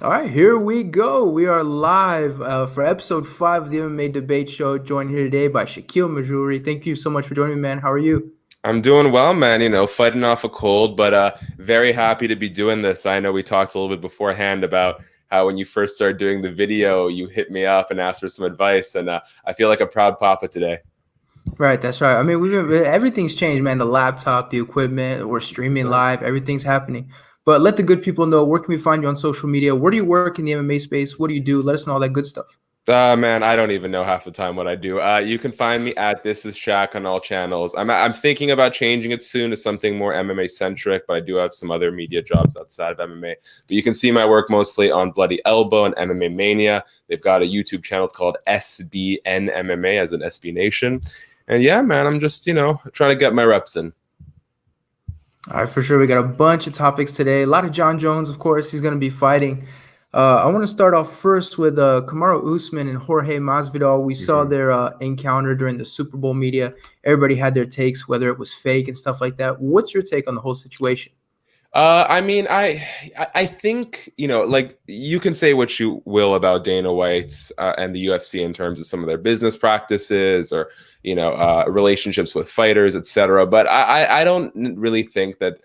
All right, here we go. We are live for episode 5 of the MMA Debate Show. Joined here today by Shakiel Mahjouri. Thank you so much for joining me, man. How are you? I'm doing well, man. Fighting off a cold, but very happy to be doing this. I know we talked a little bit beforehand about how when you first started doing the video, you hit me up and asked for some advice, and I feel like a proud papa today. Right, that's right. I mean, everything's changed, man. The laptop, the equipment, we're streaming live. Everything's happening. But let the good people know, where can we find you on social media? Where do you work in the MMA space? What do you do? Let us know all that good stuff. Man, I don't even know half the time what I do. You can find me at This Is Shaq on all channels. I'm thinking about changing it soon to something more MMA centric, but I do have some other media jobs outside of MMA. But you can see my work mostly on Bloody Elbow and MMA Mania. They've got a YouTube channel called SBN MMA, as in SB Nation. And yeah, man, I'm just trying to get my reps in. All right, for sure. We got a bunch of topics today. A lot of John Jones, of course. He's going to be fighting. I want to start off first with Kamaru Usman and Jorge Masvidal. We saw their encounter during the Super Bowl media. Everybody had their takes, whether it was fake and stuff like that. What's your take on the whole situation? I think like you can say what you will about Dana White and the UFC in terms of some of their business practices or relationships with fighters, etc. But I don't really think that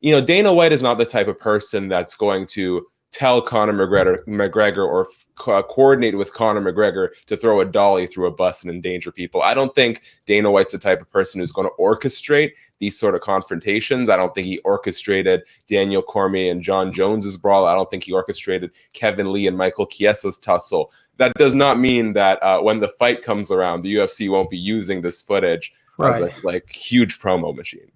Dana White is not the type of person that's going to tell Conor McGregor or coordinate with Conor McGregor to throw a dolly through a bus and endanger people. I don't think Dana White's the type of person who's going to orchestrate these sort of confrontations. I don't think he orchestrated Daniel Cormier and John Jones's brawl. I don't think he orchestrated Kevin Lee and Michael Chiesa's tussle. That does not mean that when the fight comes around, the UFC won't be using this footage as a huge promo machine.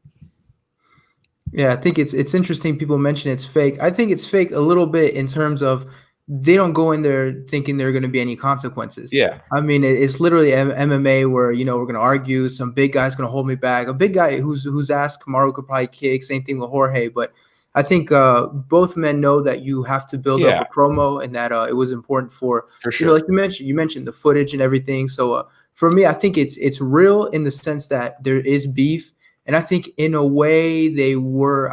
Yeah, I think it's interesting people mention it's fake. I think it's fake a little bit in terms of they don't go in there thinking there are going to be any consequences. Yeah. I mean, it's literally MMA where, we're going to argue. Some big guy's going to hold me back. A big guy who's asked Kamaru could probably kick. Same thing with Jorge. But I think both men know that you have to build up a promo and that it was important for sure. Like you mentioned the footage and everything. So for me, I think it's real in the sense that there is beef. And I think in a way I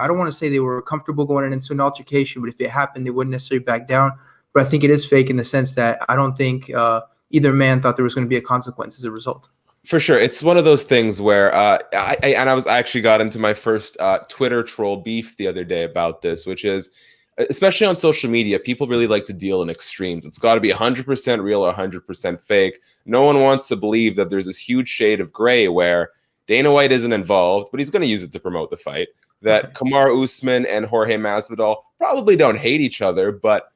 don't want to say they were comfortable going into an altercation, but if it happened, they wouldn't necessarily back down. But I think it is fake in the sense that I don't think either man thought there was going to be a consequence as a result. For sure. It's one of those things where I actually got into my first Twitter troll beef the other day about this, which is, especially on social media, people really like to deal in extremes. It's got to be 100% real or 100% fake. No one wants to believe that there's this huge shade of gray where Dana White isn't involved, but he's going to use it to promote the fight. That Kamaru Usman and Jorge Masvidal probably don't hate each other, but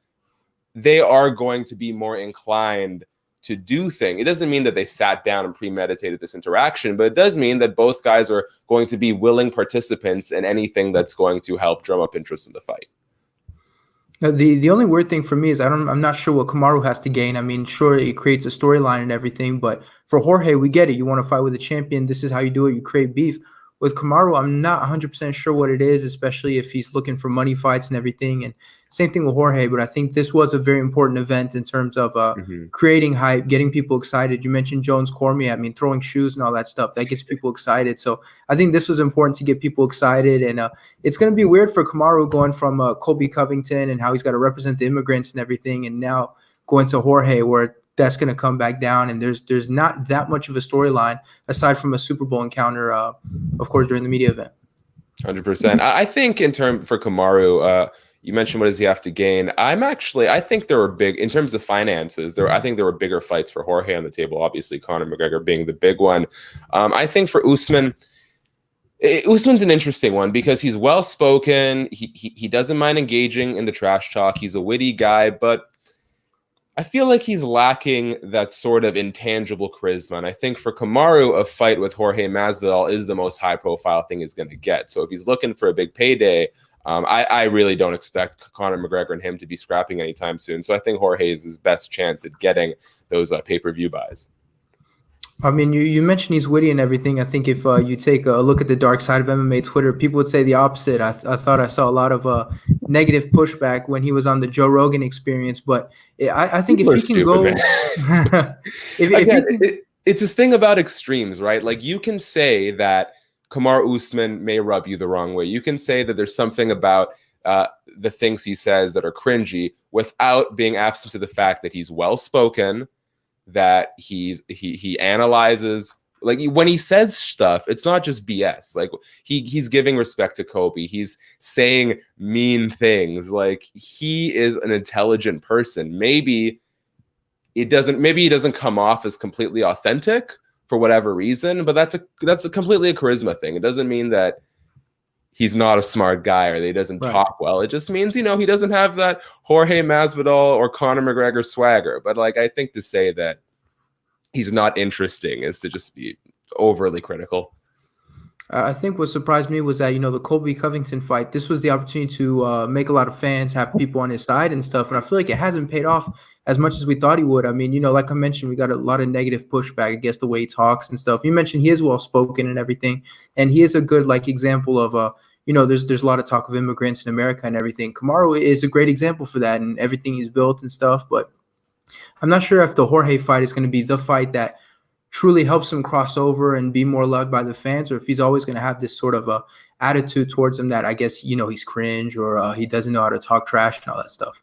they are going to be more inclined to do things. It doesn't mean that they sat down and premeditated this interaction, but it does mean that both guys are going to be willing participants in anything that's going to help drum up interest in the fight. The only weird thing for me is I'm not sure what Kamaru has to gain. I mean, sure, it creates a storyline and everything, but for Jorge, we get it. You want to fight with a champion. This is how you do it. You create beef. With Kamaru, I'm not 100% sure what it is, especially if he's looking for money fights and everything. And same thing with Jorge, but I think this was a very important event in terms of creating hype, getting people excited. You mentioned Jones Cormier. I mean, throwing shoes and all that stuff. That gets people excited. So I think this was important to get people excited. And it's going to be weird for Kamaru going from Colby Covington and how he's got to represent the immigrants and everything, and now going to Jorge where that's going to come back down, and there's not that much of a storyline aside from a Super Bowl encounter, of course, during the media event. 100%. I think for Kamaru, you mentioned what does he have to gain. I think there were big in terms of finances. I think there were bigger fights for Jorge on the table. Obviously, Conor McGregor being the big one. I think for Usman's an interesting one because he's well spoken. He doesn't mind engaging in the trash talk. He's a witty guy, but I feel like he's lacking that sort of intangible charisma. And I think for Kamaru, a fight with Jorge Masvidal is the most high-profile thing he's going to get. So if he's looking for a big payday, I really don't expect Conor McGregor and him to be scrapping anytime soon. So I think Jorge is his best chance at getting those pay-per-view buys. I mean, you mentioned he's witty and everything. I think if you take a look at the dark side of MMA Twitter, people would say the opposite. I thought I saw a lot of negative pushback when he was on the Joe Rogan Experience. But I think if he can go, it's this thing about extremes, right? Like you can say that Kamaru Usman may rub you the wrong way. You can say that there's something about the things he says that are cringy without being absent to the fact that he's well spoken, that he analyzes. Like when he says stuff, it's not just BS. Like he's giving respect to Kobe. He's saying mean things. Like he is an intelligent person. Maybe he doesn't come off as completely authentic for whatever reason, but that's completely a charisma thing. It doesn't mean that he's not a smart guy or that he doesn't talk well. It just means, he doesn't have that Jorge Masvidal or Conor McGregor swagger. But like, I think to say that he's not interesting is to just be overly critical. I think what surprised me was that, the Colby Covington fight, this was the opportunity to make a lot of fans, have people on his side and stuff. And I feel like it hasn't paid off as much as we thought he would. I mean, like I mentioned, we got a lot of negative pushback against the way he talks and stuff. You mentioned he is well-spoken and everything. And he is a good, example of, there's a lot of talk of immigrants in America and everything. Kamaru is a great example for that and everything he's built and stuff. But I'm not sure if the Jorge fight is going to be the fight that truly helps him cross over and be more loved by the fans, or if he's always going to have this sort of a attitude towards him that I guess, he's cringe or he doesn't know how to talk trash and all that stuff.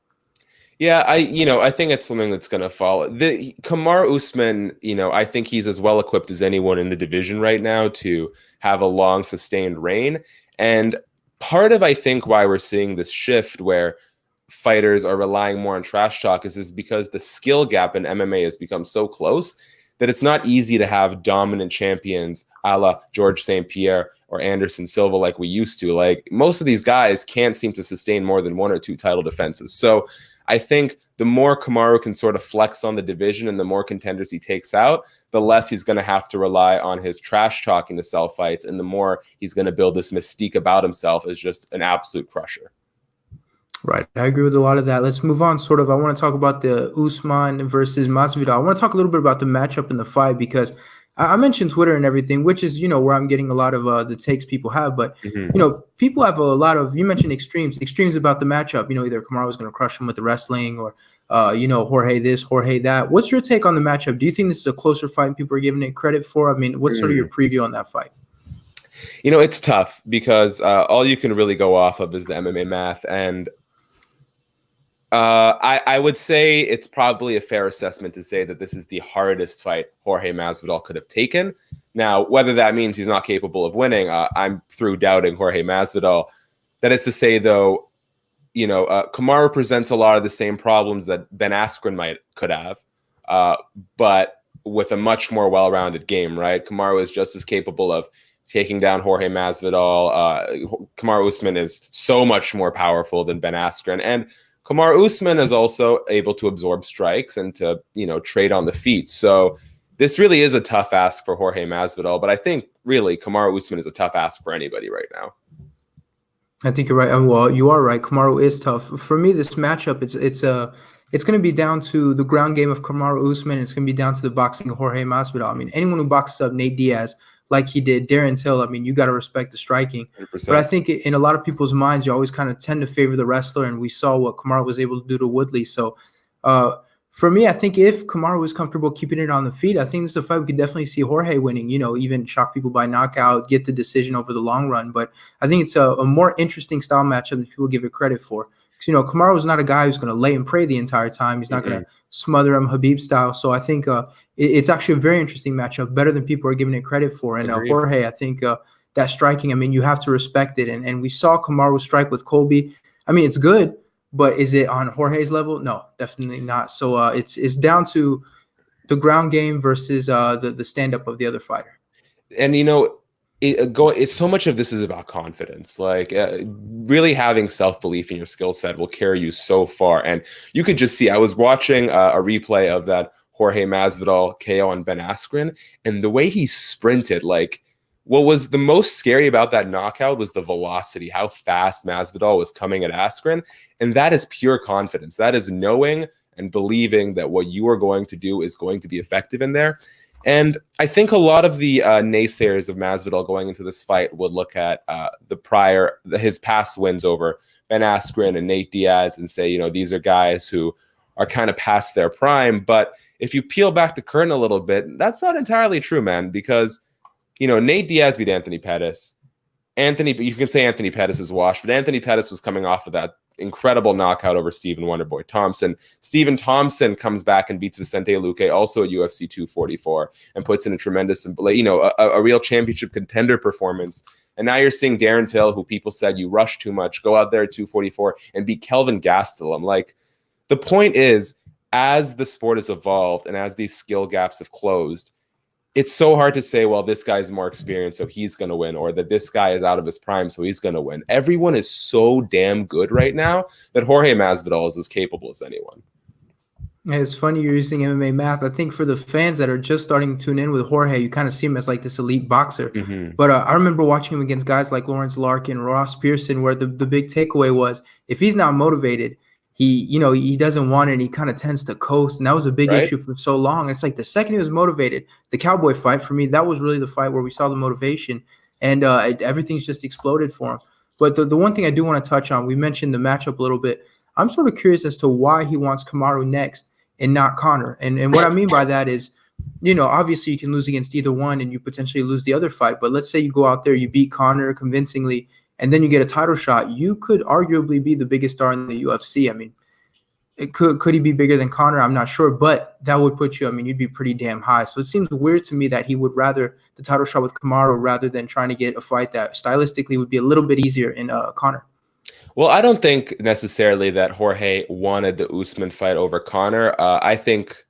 Yeah, I think it's something that's going to fall. Kamaru Usman, I think he's as well equipped as anyone in the division right now to have a long sustained reign. And part of, I think, why we're seeing this shift where fighters are relying more on trash talk is because the skill gap in MMA has become so close that it's not easy to have dominant champions a la George St. Pierre or Anderson Silva like we used to. Like, most of these guys can't seem to sustain more than 1 or 2 title defenses. So I think the more Kamaru can sort of flex on the division and the more contenders he takes out, the less he's going to have to rely on his trash talking to sell fights, and the more he's going to build this mystique about himself as just an absolute crusher. Right. I agree with a lot of that. Let's move on. I want to talk about the Usman versus Masvidal. I want to talk a little bit about the matchup in the fight because I mentioned Twitter and everything, which is, where I'm getting a lot of the takes people have. But, people have a lot of, you mentioned extremes about the matchup. Either Kamaru was going to crush him with the wrestling or, Jorge this, Jorge that. What's your take on the matchup? Do you think this is a closer fight and people are giving it credit for? I mean, what's sort of your preview on that fight? It's tough because all you can really go off of is the MMA math. And I would say it's probably a fair assessment to say that this is the hardest fight Jorge Masvidal could have taken. Now, whether that means he's not capable of winning, I'm through doubting Jorge Masvidal. That is to say, though, Kamaru presents a lot of the same problems that Ben Askren could have, but with a much more well-rounded game, right? Kamaru is just as capable of taking down Jorge Masvidal. Kamaru Usman is so much more powerful than Ben Askren, and Kamaru Usman is also able to absorb strikes and to, trade on the feet. So this really is a tough ask for Jorge Masvidal, but I think really Kamaru Usman is a tough ask for anybody right now. I think you're right. Well, you are right. Kamaru is tough. For me, this matchup, it's going to be down to the ground game of Kamaru Usman. It's going to be down to the boxing of Jorge Masvidal. I mean, anyone who boxes up Nate Diaz like he did Darren Till, I mean, you got to respect the striking. 100%. But I think in a lot of people's minds, you always kind of tend to favor the wrestler, and we saw what Kamaru was able to do to Woodley. So for me, I think if Kamaru was comfortable keeping it on the feet, I think this is a fight we could definitely see Jorge winning, even shock people by knockout, get the decision over the long run. But I think it's a more interesting style matchup than people give it credit for. Because, Kamaru is not a guy who's going to lay and pray the entire time. He's not going to smother him Habib style. So I think it's actually a very interesting matchup, better than people are giving it credit for. And Jorge, I think that striking, I mean, you have to respect it. And we saw Kamaru strike with Colby. I mean, it's good, but is it on Jorge's level? No, definitely not. So it's down to the ground game versus the stand-up of the other fighter. And, it's so much of this is about confidence. Like really having self-belief in your skill set will carry you so far. And you could just see, I was watching a replay of that Jorge Masvidal KO on Ben Askren, and the way he sprinted, like what was the most scary about that knockout was the velocity, how fast Masvidal was coming at Askren. And that is pure confidence. That is knowing and believing that what you are going to do is going to be effective in there. And I think a lot of the naysayers of Masvidal going into this fight would look at his past wins over Ben Askren and Nate Diaz and say, these are guys who are kind of past their prime. But if you peel back the curtain a little bit, that's not entirely true, man, because, Nate Diaz beat Anthony Pettis. You can say Anthony Pettis is washed, but Anthony Pettis was coming off of that incredible knockout over Stephen Wonderboy Thompson. Stephen Thompson comes back and beats Vicente Luque, also at UFC 244, and puts in a tremendous, a real championship contender performance. And now you're seeing Darren Till, who people said you rush too much, go out there at 244 and beat Kelvin Gastelum. Like, the point is, as the sport has evolved and as these skill gaps have closed, it's so hard to say, well, this guy's more experienced, so he's going to win, or that this guy is out of his prime, so he's going to win. Everyone is so damn good right now that Jorge Masvidal is as capable as anyone. Yeah, it's funny you're using MMA math. I think for the fans that are just starting to tune in with Jorge, you kind of see him as like this elite boxer. But I remember watching him against guys like Lawrence Larkin, Ross Pearson, where the big takeaway was, if he's not motivated, he doesn't want it, and he kind of tends to coast. And that was a big issue for so long. It's like the second he was motivated, the Cowboy fight, for me, that was really the fight where we saw the motivation, and everything's just exploded for him. But the one thing I do want to touch on, we mentioned the matchup a little bit. I'm sort of curious as to why he wants Kamaru next and not Conor. And what I mean by that is, obviously you can lose against either one and you potentially lose the other fight. But let's say you go out there, you beat Conor convincingly, and then you get a title shot. You could arguably be the biggest star in the UFC. I mean, could he be bigger than Conor? I'm not sure, but that would put you, you'd be pretty damn high. So it seems weird to me that he would rather the title shot with Kamaru rather than trying to get a fight that stylistically would be a little bit easier in Conor. Well, I don't think necessarily that Jorge wanted the Usman fight over Conor. I think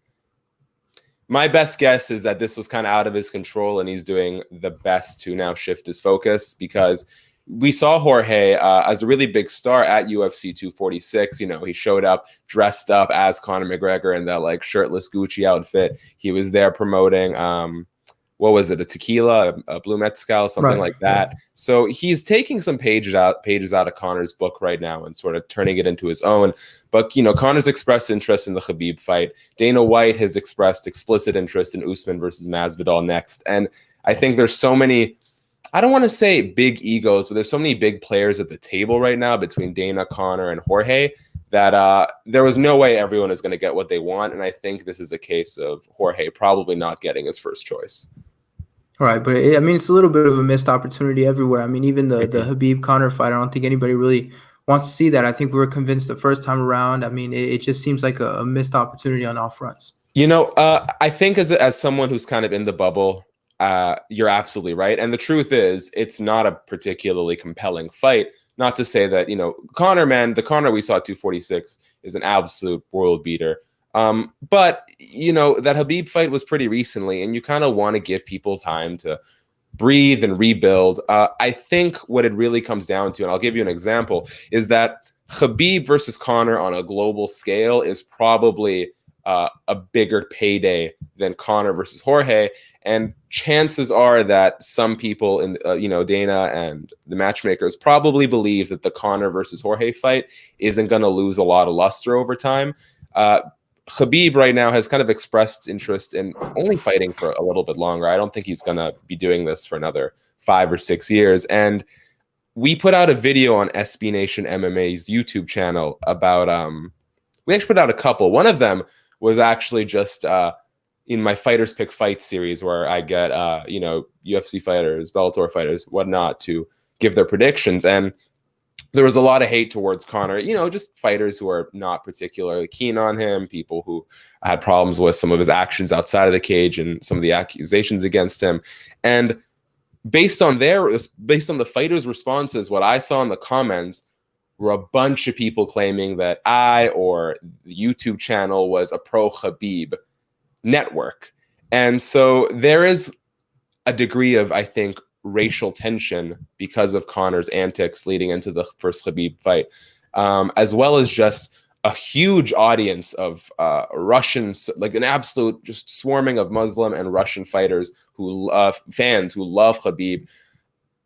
my best guess is that this was kind of out of his control, and he's doing the best to now shift his focus, because we saw Jorge as a really big star at UFC 246. He showed up dressed up as Conor McGregor in that like shirtless Gucci outfit. He was there promoting what was it, a tequila, a blue mezcal, something like that. Yeah. So he's taking some pages out of Conor's book right now and sort of turning it into his own. But, Conor's expressed interest in the Khabib fight. Dana White has expressed explicit interest in Usman versus Masvidal next. And I think there's so many, I don't want to say big egos, but there's so many big players at the table right now between Dana, Conor, and Jorge that there was no way everyone is going to get what they want. And I think this is a case of Jorge probably not getting his first choice. Right, but it's a little bit of a missed opportunity everywhere. Even the Khabib Conor fight, I don't think anybody really wants to see that. I think we were convinced the first time around. It just seems like a missed opportunity on all fronts. I think as someone who's kind of in the bubble, you're absolutely right. And the truth is, it's not a particularly compelling fight. Not to say that, Conor, man, the Conor we saw at 246 is an absolute world beater. But, that Khabib fight was pretty recently, and you kind of want to give people time to breathe and rebuild. I think what it really comes down to, and I'll give you an example, is that Khabib versus Conor on a global scale is probably a bigger payday than Conor versus Jorge. And chances are that some people in, Dana and the matchmakers probably believe that the Conor versus Jorge fight isn't going to lose a lot of luster over time. Khabib right now has kind of expressed interest in only fighting for a little bit longer. I don't think he's going to be doing this for another 5 or 6 years. And we put out a video on SB Nation MMA's YouTube channel about, we actually put out a couple. One of them was actually just in my Fighters Pick Fight series, where I get, UFC fighters, Bellator fighters, whatnot, to give their predictions. And there was a lot of hate towards Conor, just fighters who are not particularly keen on him, people who had problems with some of his actions outside of the cage and some of the accusations against him. And based on the fighters' responses, what I saw in the comments were a bunch of people claiming that I or the YouTube channel was a pro-Khabib network. And so there is a degree of, I think, racial tension because of Conor's antics leading into the first Khabib fight, as well as just a huge audience of Russians, like an absolute just swarming of Muslim and Russian fighters fans who love Khabib.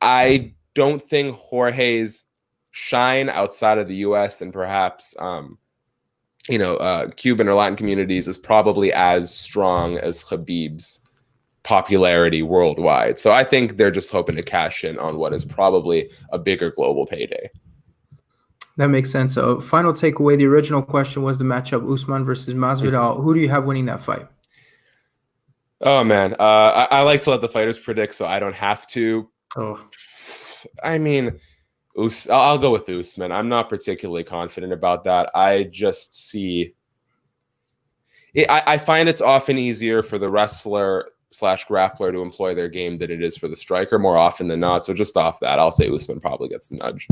I don't think Jorge's shine outside of the US and perhaps Cuban or Latin communities is probably as strong as Khabib's popularity worldwide. So I think they're just hoping to cash in on what is probably a bigger global payday. That makes sense. So final takeaway, the original question was the matchup Usman versus Masvidal. Who do you have winning that fight? Oh, man. I like to let the fighters predict so I don't have to. Oh. I'll go with Usman. I'm not particularly confident about that. I just see I find it's often easier for the wrestler / grappler to employ their game than it is for the striker more often than not. So just off that, I'll say Usman probably gets the nudge.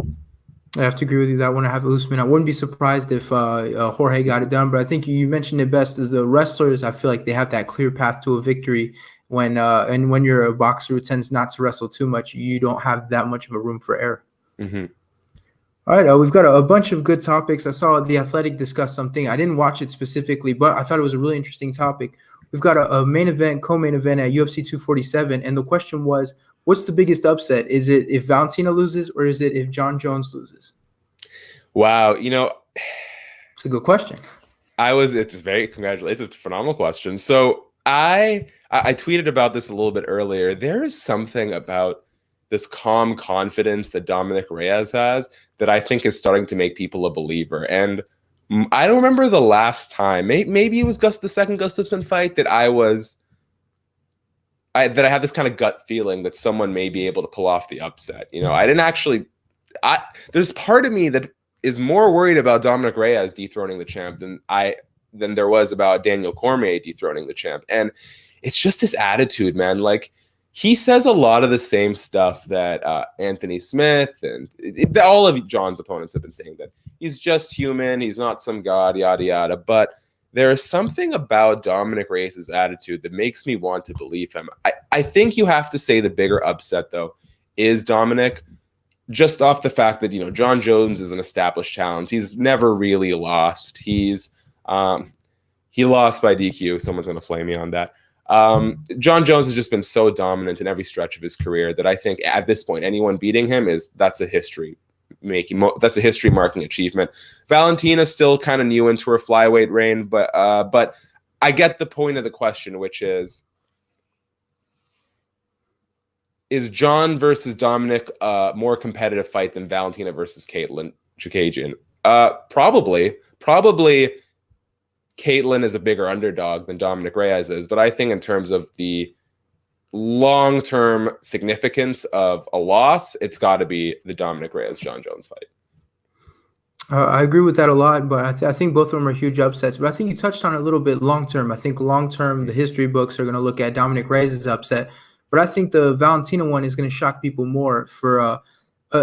I have to agree with you that one. I have Usman. I wouldn't be surprised if Jorge got it done, but I think you mentioned it best. The wrestlers, I feel like they have that clear path to a victory. And when you're a boxer who tends not to wrestle too much, you don't have that much of a room for error. Mm-hmm. All right, we've got a bunch of good topics. I saw The Athletic discuss something. I didn't watch it specifically, but I thought it was a really interesting topic. We've got a main event, co-main event at UFC 247, and the question was, what's the biggest upset? Is it if Valentina loses, or is it if Jon Jones loses? Wow, it's a good question. It's a phenomenal question. So I tweeted about this a little bit earlier. There is something about this calm confidence that Dominic Reyes has that I think is starting to make people a believer. And I don't remember the last time, maybe it was the second Gustafsson fight that I had this kind of gut feeling that someone may be able to pull off the upset. There's part of me that is more worried about Dominic Reyes dethroning the champ than there was about Daniel Cormier dethroning the champ. And it's just his attitude, man. Like, he says a lot of the same stuff that Anthony Smith and all of John's opponents have been saying, that he's just human, he's not some god, yada, yada. But there is something about Dominic Reyes' attitude that makes me want to believe him. I think you have to say the bigger upset, though, is Dominic, just off the fact that, Jon Jones is an established challenge. He's never really lost. He lost by DQ. Someone's going to flame me on that. Jon Jones has just been so dominant in every stretch of his career that I think at this point, anyone beating him that's a history marking achievement. Valentina's still kind of new into her flyweight reign, but I get the point of the question, which is Jon versus Dominic a more competitive fight than Valentina versus Caitlin Chookagian? Probably. Caitlin is a bigger underdog than Dominic Reyes is, but I think in terms of the long-term significance of a loss, it's got to be the Dominic Reyes-Jon Jones fight. I agree with that a lot, but I think both of them are huge upsets. But I think you touched on it a little bit long-term. I think long-term, the history books are going to look at Dominic Reyes' upset, but I think the Valentina one is going to shock people more for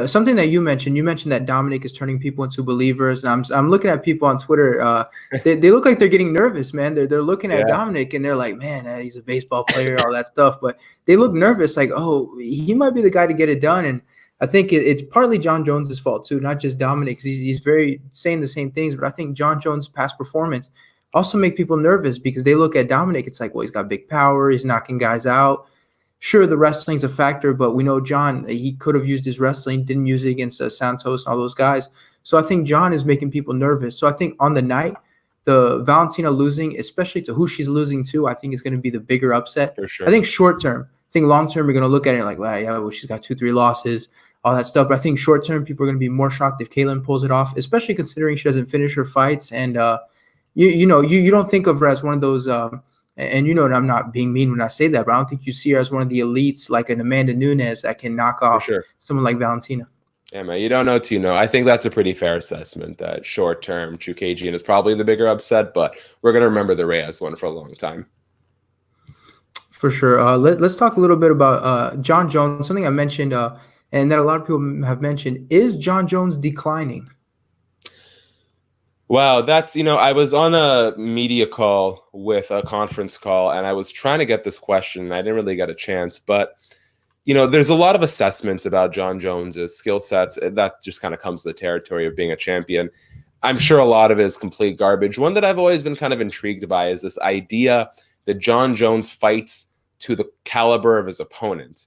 something that you mentioned. You mentioned that Dominic is turning people into believers. And I'm looking at people on Twitter. They look like they're getting nervous, man. They're looking at Dominic and they're like, man, he's a baseball player, all that stuff. But they look nervous, like, oh, he might be the guy to get it done. And I think it's partly Jon Jones' fault too, not just Dominic. He's very saying the same things, but I think Jon Jones' past performance also make people nervous because they look at Dominic. It's like, well, he's got big power. He's knocking guys out. Sure, the wrestling's a factor, but we know Jon, he could have used his wrestling, didn't use it against Santos and all those guys. So I think Jon is making people nervous. So I think on the night, the Valentina losing, especially to who she's losing to, I think is going to be the bigger upset. For sure. I think short term. I think long term, you're going to look at it like, well, she's got 2-3 losses, all that stuff. But I think short term, people are going to be more shocked if Caitlin pulls it off, especially considering she doesn't finish her fights. And, you don't think of her as one of those and I'm not being mean when I say that, but I don't think you see her as one of the elites like an Amanda Nunes that can knock off someone like Valentina. Yeah, man, you don't know till you know. I think that's a pretty fair assessment that short-term Chookagian is probably the bigger upset, but we're going to remember the Reyes one for a long time. For sure. Let's talk a little bit about Jon Jones, something I mentioned and that a lot of people have mentioned. Is Jon Jones declining? Wow, that's, I was on a media call with a conference call, and I was trying to get this question, and I didn't really get a chance. But, there's a lot of assessments about Jon Jones's skill sets. That just kind of comes to the territory of being a champion. I'm sure a lot of it is complete garbage. One that I've always been kind of intrigued by is this idea that Jon Jones fights to the caliber of his opponent.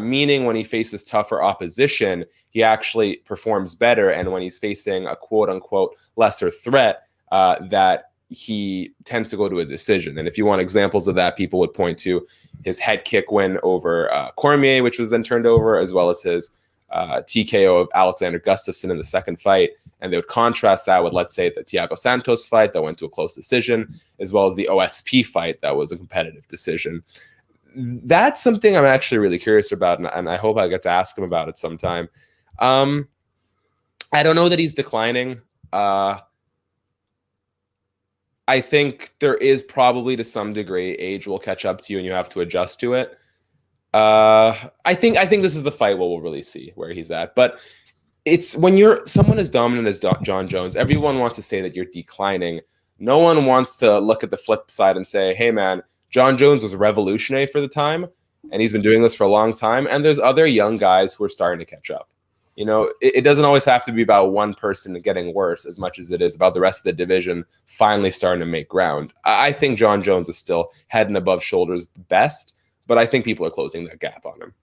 Meaning when he faces tougher opposition, he actually performs better. And when he's facing a quote unquote lesser threat, that he tends to go to a decision. And if you want examples of that, people would point to his head kick win over Cormier, which was then turned over, as well as his TKO of Alexander Gustafsson in the second fight. And they would contrast that with, let's say, the Thiago Santos fight that went to a close decision, as well as the OSP fight that was a competitive decision. That's something I'm actually really curious about, and I hope I get to ask him about it sometime. I don't know that he's declining. I think there is probably, to some degree, age will catch up to you and you have to adjust to it. I think this is the fight we'll really see where he's at. But it's when you're someone as dominant as John Jones, everyone wants to say that you're declining. No one wants to look at the flip side and say, hey, man, John Jones was revolutionary for the time, and he's been doing this for a long time. And there's other young guys who are starting to catch up. You know, it doesn't always have to be about one person getting worse as much as it is about the rest of the division finally starting to make ground. I think John Jones is still head and above shoulders the best, but I think people are closing that gap on him.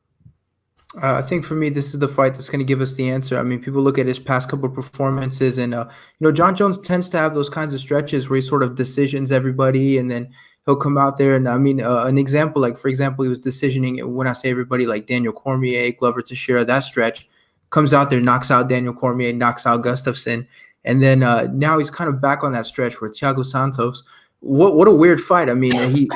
I think for me, this is the fight that's going to give us the answer. I mean, people look at his past couple of performances, and John Jones tends to have those kinds of stretches where he sort of decisions everybody, and then he'll come out there. And I mean, an example, like for example, he was decisioning, when I say everybody, like Daniel Cormier, Glover Teixeira, that stretch, comes out there, knocks out Daniel Cormier, knocks out Gustafsson, and then now he's kind of back on that stretch where Thiago Santos. What a weird fight. I mean,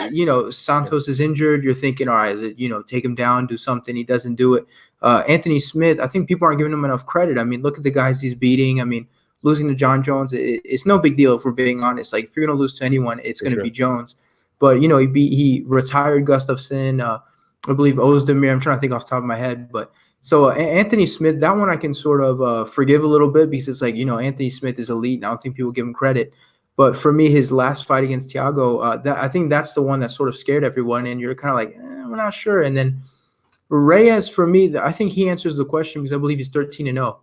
Santos is injured. You're thinking, all right, take him down, do something. He doesn't do it. Anthony Smith, I think people aren't giving him enough credit. I mean, look at the guys he's beating. I mean, losing to John Jones, it's no big deal if we're being honest. Like, if you're going to lose to anyone, it's going to be Jones. But, he retired Gustafsson, I believe Ozdemir. I'm trying to think off the top of my head. But so Anthony Smith, that one I can sort of forgive a little bit because it's like, Anthony Smith is elite, and I don't think people give him credit. But for me, his last fight against Thiago, I think that's the one that sort of scared everyone, and you're kind of like, we're not sure. And then Reyes, for me, I think he answers the question because I believe he's 13-0,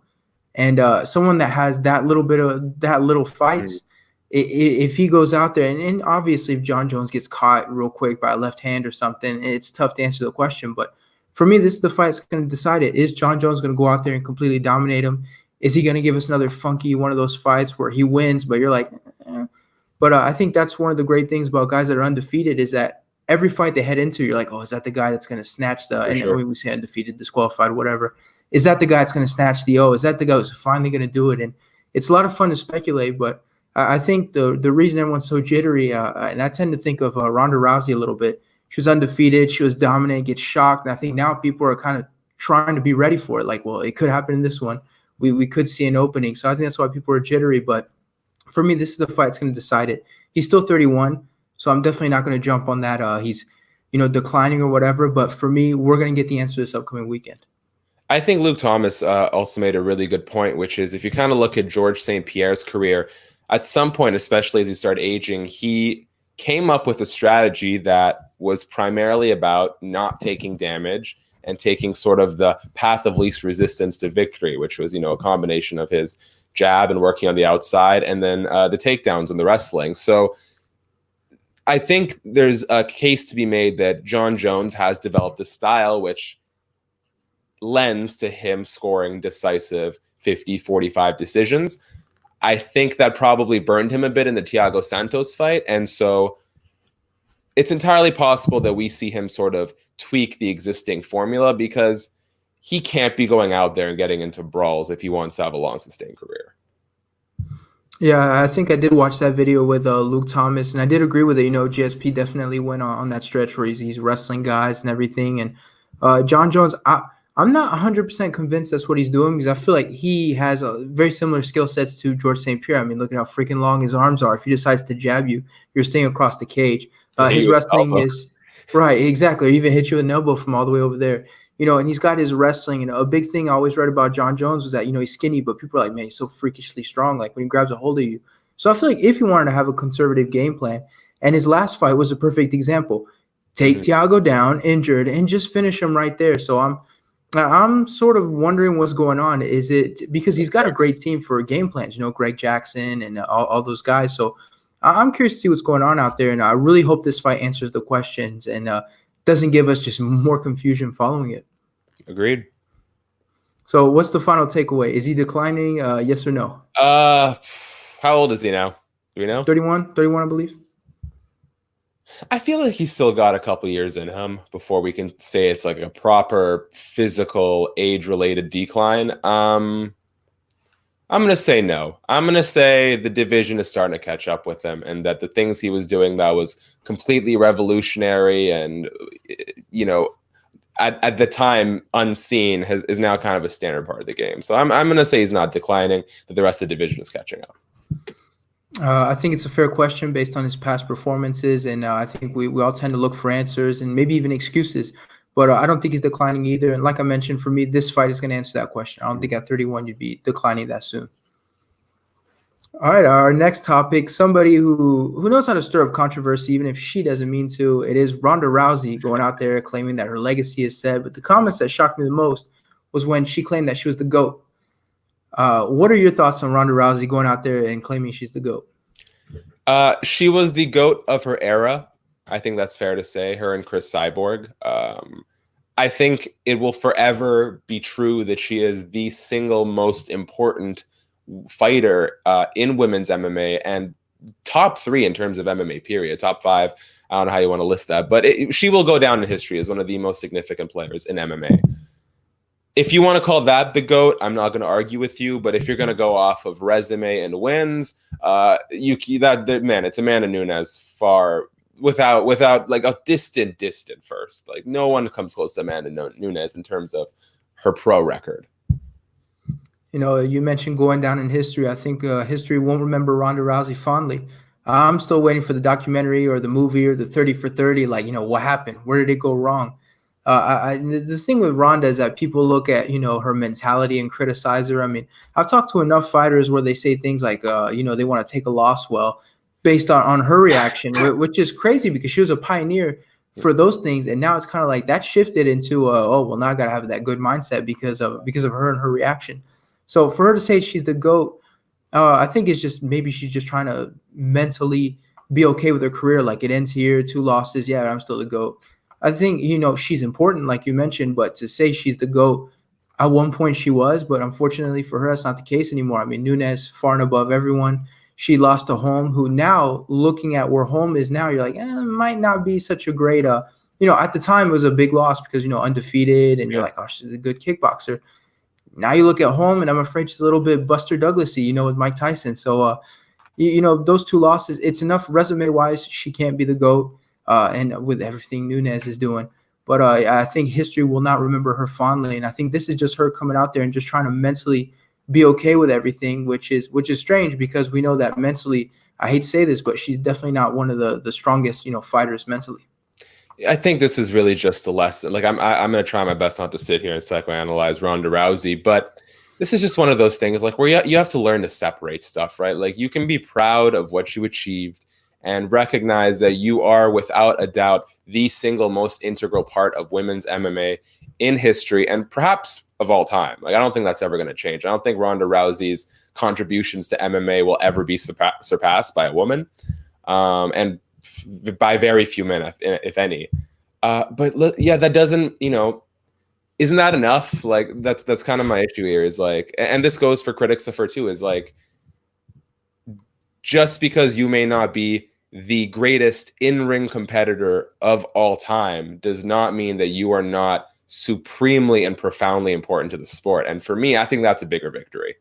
and someone that has that little fights, if he goes out there, and obviously if John Jones gets caught real quick by a left hand or something, it's tough to answer the question. But for me, this is the fight that's going to decide it. Is John Jones going to go out there and completely dominate him? Is he going to give us another funky one of those fights where he wins, but you're like, eh. But I think that's one of the great things about guys that are undefeated is that every fight they head into, you're like, oh, is that the guy that's going to snatch the – and we say undefeated, disqualified, whatever. Is that the guy that's going to snatch the O? Is that the guy who's finally going to do it? And it's a lot of fun to speculate, but I think the reason everyone's so jittery, and I tend to think of Ronda Rousey a little bit. She was undefeated. She was dominant, gets shocked. And I think now people are kind of trying to be ready for it. Like, well, it could happen in this one. We could see an opening. So I think that's why people are jittery. But for me, this is the fight that's going to decide it. He's still 31, so I'm definitely not going to jump on that. He's, declining or whatever. But for me, we're going to get the answer this upcoming weekend. I think Luke Thomas also made a really good point, which is if you kind of look at Georges St-Pierre's career, at some point, especially as he started aging, he came up with a strategy that was primarily about not taking damage and taking sort of the path of least resistance to victory, which was, a combination of his jab and working on the outside and then the takedowns and the wrestling. So I think there's a case to be made that John Jones has developed a style which lends to him scoring decisive 50-45 decisions. I think that probably burned him a bit in the Thiago Santos fight. And so it's entirely possible that we see him sort of tweak the existing formula because he can't be going out there and getting into brawls if he wants to have a long sustained career. Yeah, I think I did watch that video with Luke Thomas, and I did agree with it. GSP definitely went on that stretch where he's wrestling guys and everything. And John Jones, I'm not 100% convinced that's what he's doing because I feel like he has a very similar skill sets to Georges St-Pierre. I mean, look at how freaking long his arms are. If he decides to jab you, you're staying across the cage. His wrestling is right, exactly. Or even hit you with an elbow from all the way over there. And he's got his wrestling. And a big thing I always read about John Jones was that, he's skinny, but people are like, man, he's so freakishly strong, like when he grabs a hold of you. So I feel like if you wanted to have a conservative game plan, and his last fight was a perfect example, take Thiago down, injured, and just finish him right there. So I'm sort of wondering what's going on. Is it because he's got a great team for game plans, Greg Jackson and all those guys. So I'm curious to see what's going on out there. And I really hope this fight answers the questions and doesn't give us just more confusion following it. Agreed. So what's the final takeaway? Is he declining? Yes or no? How old is he now? Do we know? 31, I believe. I feel like he's still got a couple years in him before we can say it's like a proper physical age-related decline. I'm going to say no. I'm going to say the division is starting to catch up with him and that the things he was doing that was completely revolutionary and, at the time unseen is now kind of a standard part of the game. So I'm going to say he's not declining, that the rest of the division is catching up. I think it's a fair question based on his past performances, and I think we all tend to look for answers and maybe even excuses. But I don't think he's declining either. And like I mentioned, for me, this fight is going to answer that question. I don't think at 31 you'd be declining that soon. All right, our next topic, somebody who knows how to stir up controversy, even if she doesn't mean to. It is Ronda Rousey going out there claiming that her legacy is set. But the comments that shocked me the most was when she claimed that she was the GOAT. What are your thoughts on Ronda Rousey going out there and claiming she's the GOAT? She was the GOAT of her era. I think that's fair to say, her and Chris Cyborg. I think it will forever be true that she is the single most important fighter in women's MMA, and top 3 in terms of MMA, period. Top 5. I don't know how you want to list that, but she will go down in history as one of the most significant players in MMA. If you want to call that the GOAT, I'm not going to argue with you. But if you're going to go off of resume and wins, it's Amanda Nunes far without like a distant first. Like no one comes close to Amanda Nunes in terms of her pro record. You know, you mentioned going down in history. I think history won't remember Ronda Rousey fondly. I'm still waiting for the documentary or the movie or the 30 for 30. Like, what happened? Where did it go wrong? The thing with Ronda is that people look at, her mentality and criticize her. I mean, I've talked to enough fighters where they say things like, they want to take a loss based on her reaction, which is crazy because she was a pioneer for those things. And now it's kind of like that shifted into, now I got to have that good mindset because of her and her reaction. So for her to say she's the GOAT, I think it's just maybe she's just trying to mentally be okay with her career. Like it ends here, 2 losses. Yeah, I'm still the GOAT. I think, she's important, like you mentioned, but to say she's the GOAT, at one point she was, but unfortunately for her, that's not the case anymore. I mean, Nunes far and above everyone. She lost to Holm, who now, looking at where Holm is now, you're like, it might not be such a great, at the time it was a big loss because, undefeated, and you're like, oh, she's a good kickboxer. Now you look at Holm, and I'm afraid she's a little bit Buster Douglas-y, with Mike Tyson. So, those 2 losses, it's enough resume-wise. She can't be the GOAT, and with everything Nunes is doing. But I think history will not remember her fondly, and I think this is just her coming out there and just trying to mentally be okay with everything, which is strange because we know that mentally, I hate to say this, but she's definitely not one of the strongest, fighters mentally. I think this is really just a lesson. Like I'm going to try my best not to sit here and psychoanalyze Ronda Rousey, but this is just one of those things like where you have to learn to separate stuff, right? Like you can be proud of what you achieved and recognize that you are without a doubt the single most integral part of women's MMA in history and perhaps of all time. Like I don't think that's ever going to change. I don't think Ronda Rousey's contributions to MMA will ever be surpassed by a woman. And by very few men, if any. But yeah, that doesn't, isn't that enough? Like that's kind of my issue here is like, and this goes for critics of her too, is like, just because you may not be the greatest in-ring competitor of all time does not mean that you are not supremely and profoundly important to the sport. And for me, I think that's a bigger victory.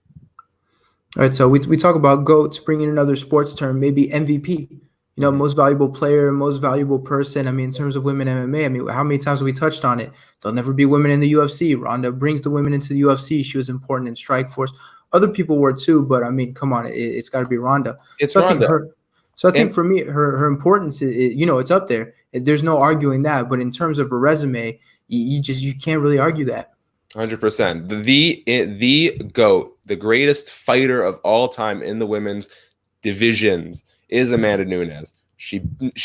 All right, so we talk about GOATs, bringing another sports term, maybe MVP. Most valuable player, most valuable person. I mean, in terms of women MMA, I mean, how many times have we touched on it? There'll never be women in the UFC. Ronda brings the women into the UFC. She was important in Strikeforce. Other people were too, but I mean, come on, it's got to be Ronda. It's Ronda. I think for me, her importance is, it's up there. There's no arguing that. But in terms of her resume, you can't really argue that. 100%. The GOAT, the greatest fighter of all time in the women's divisions is Amanda Nunes. She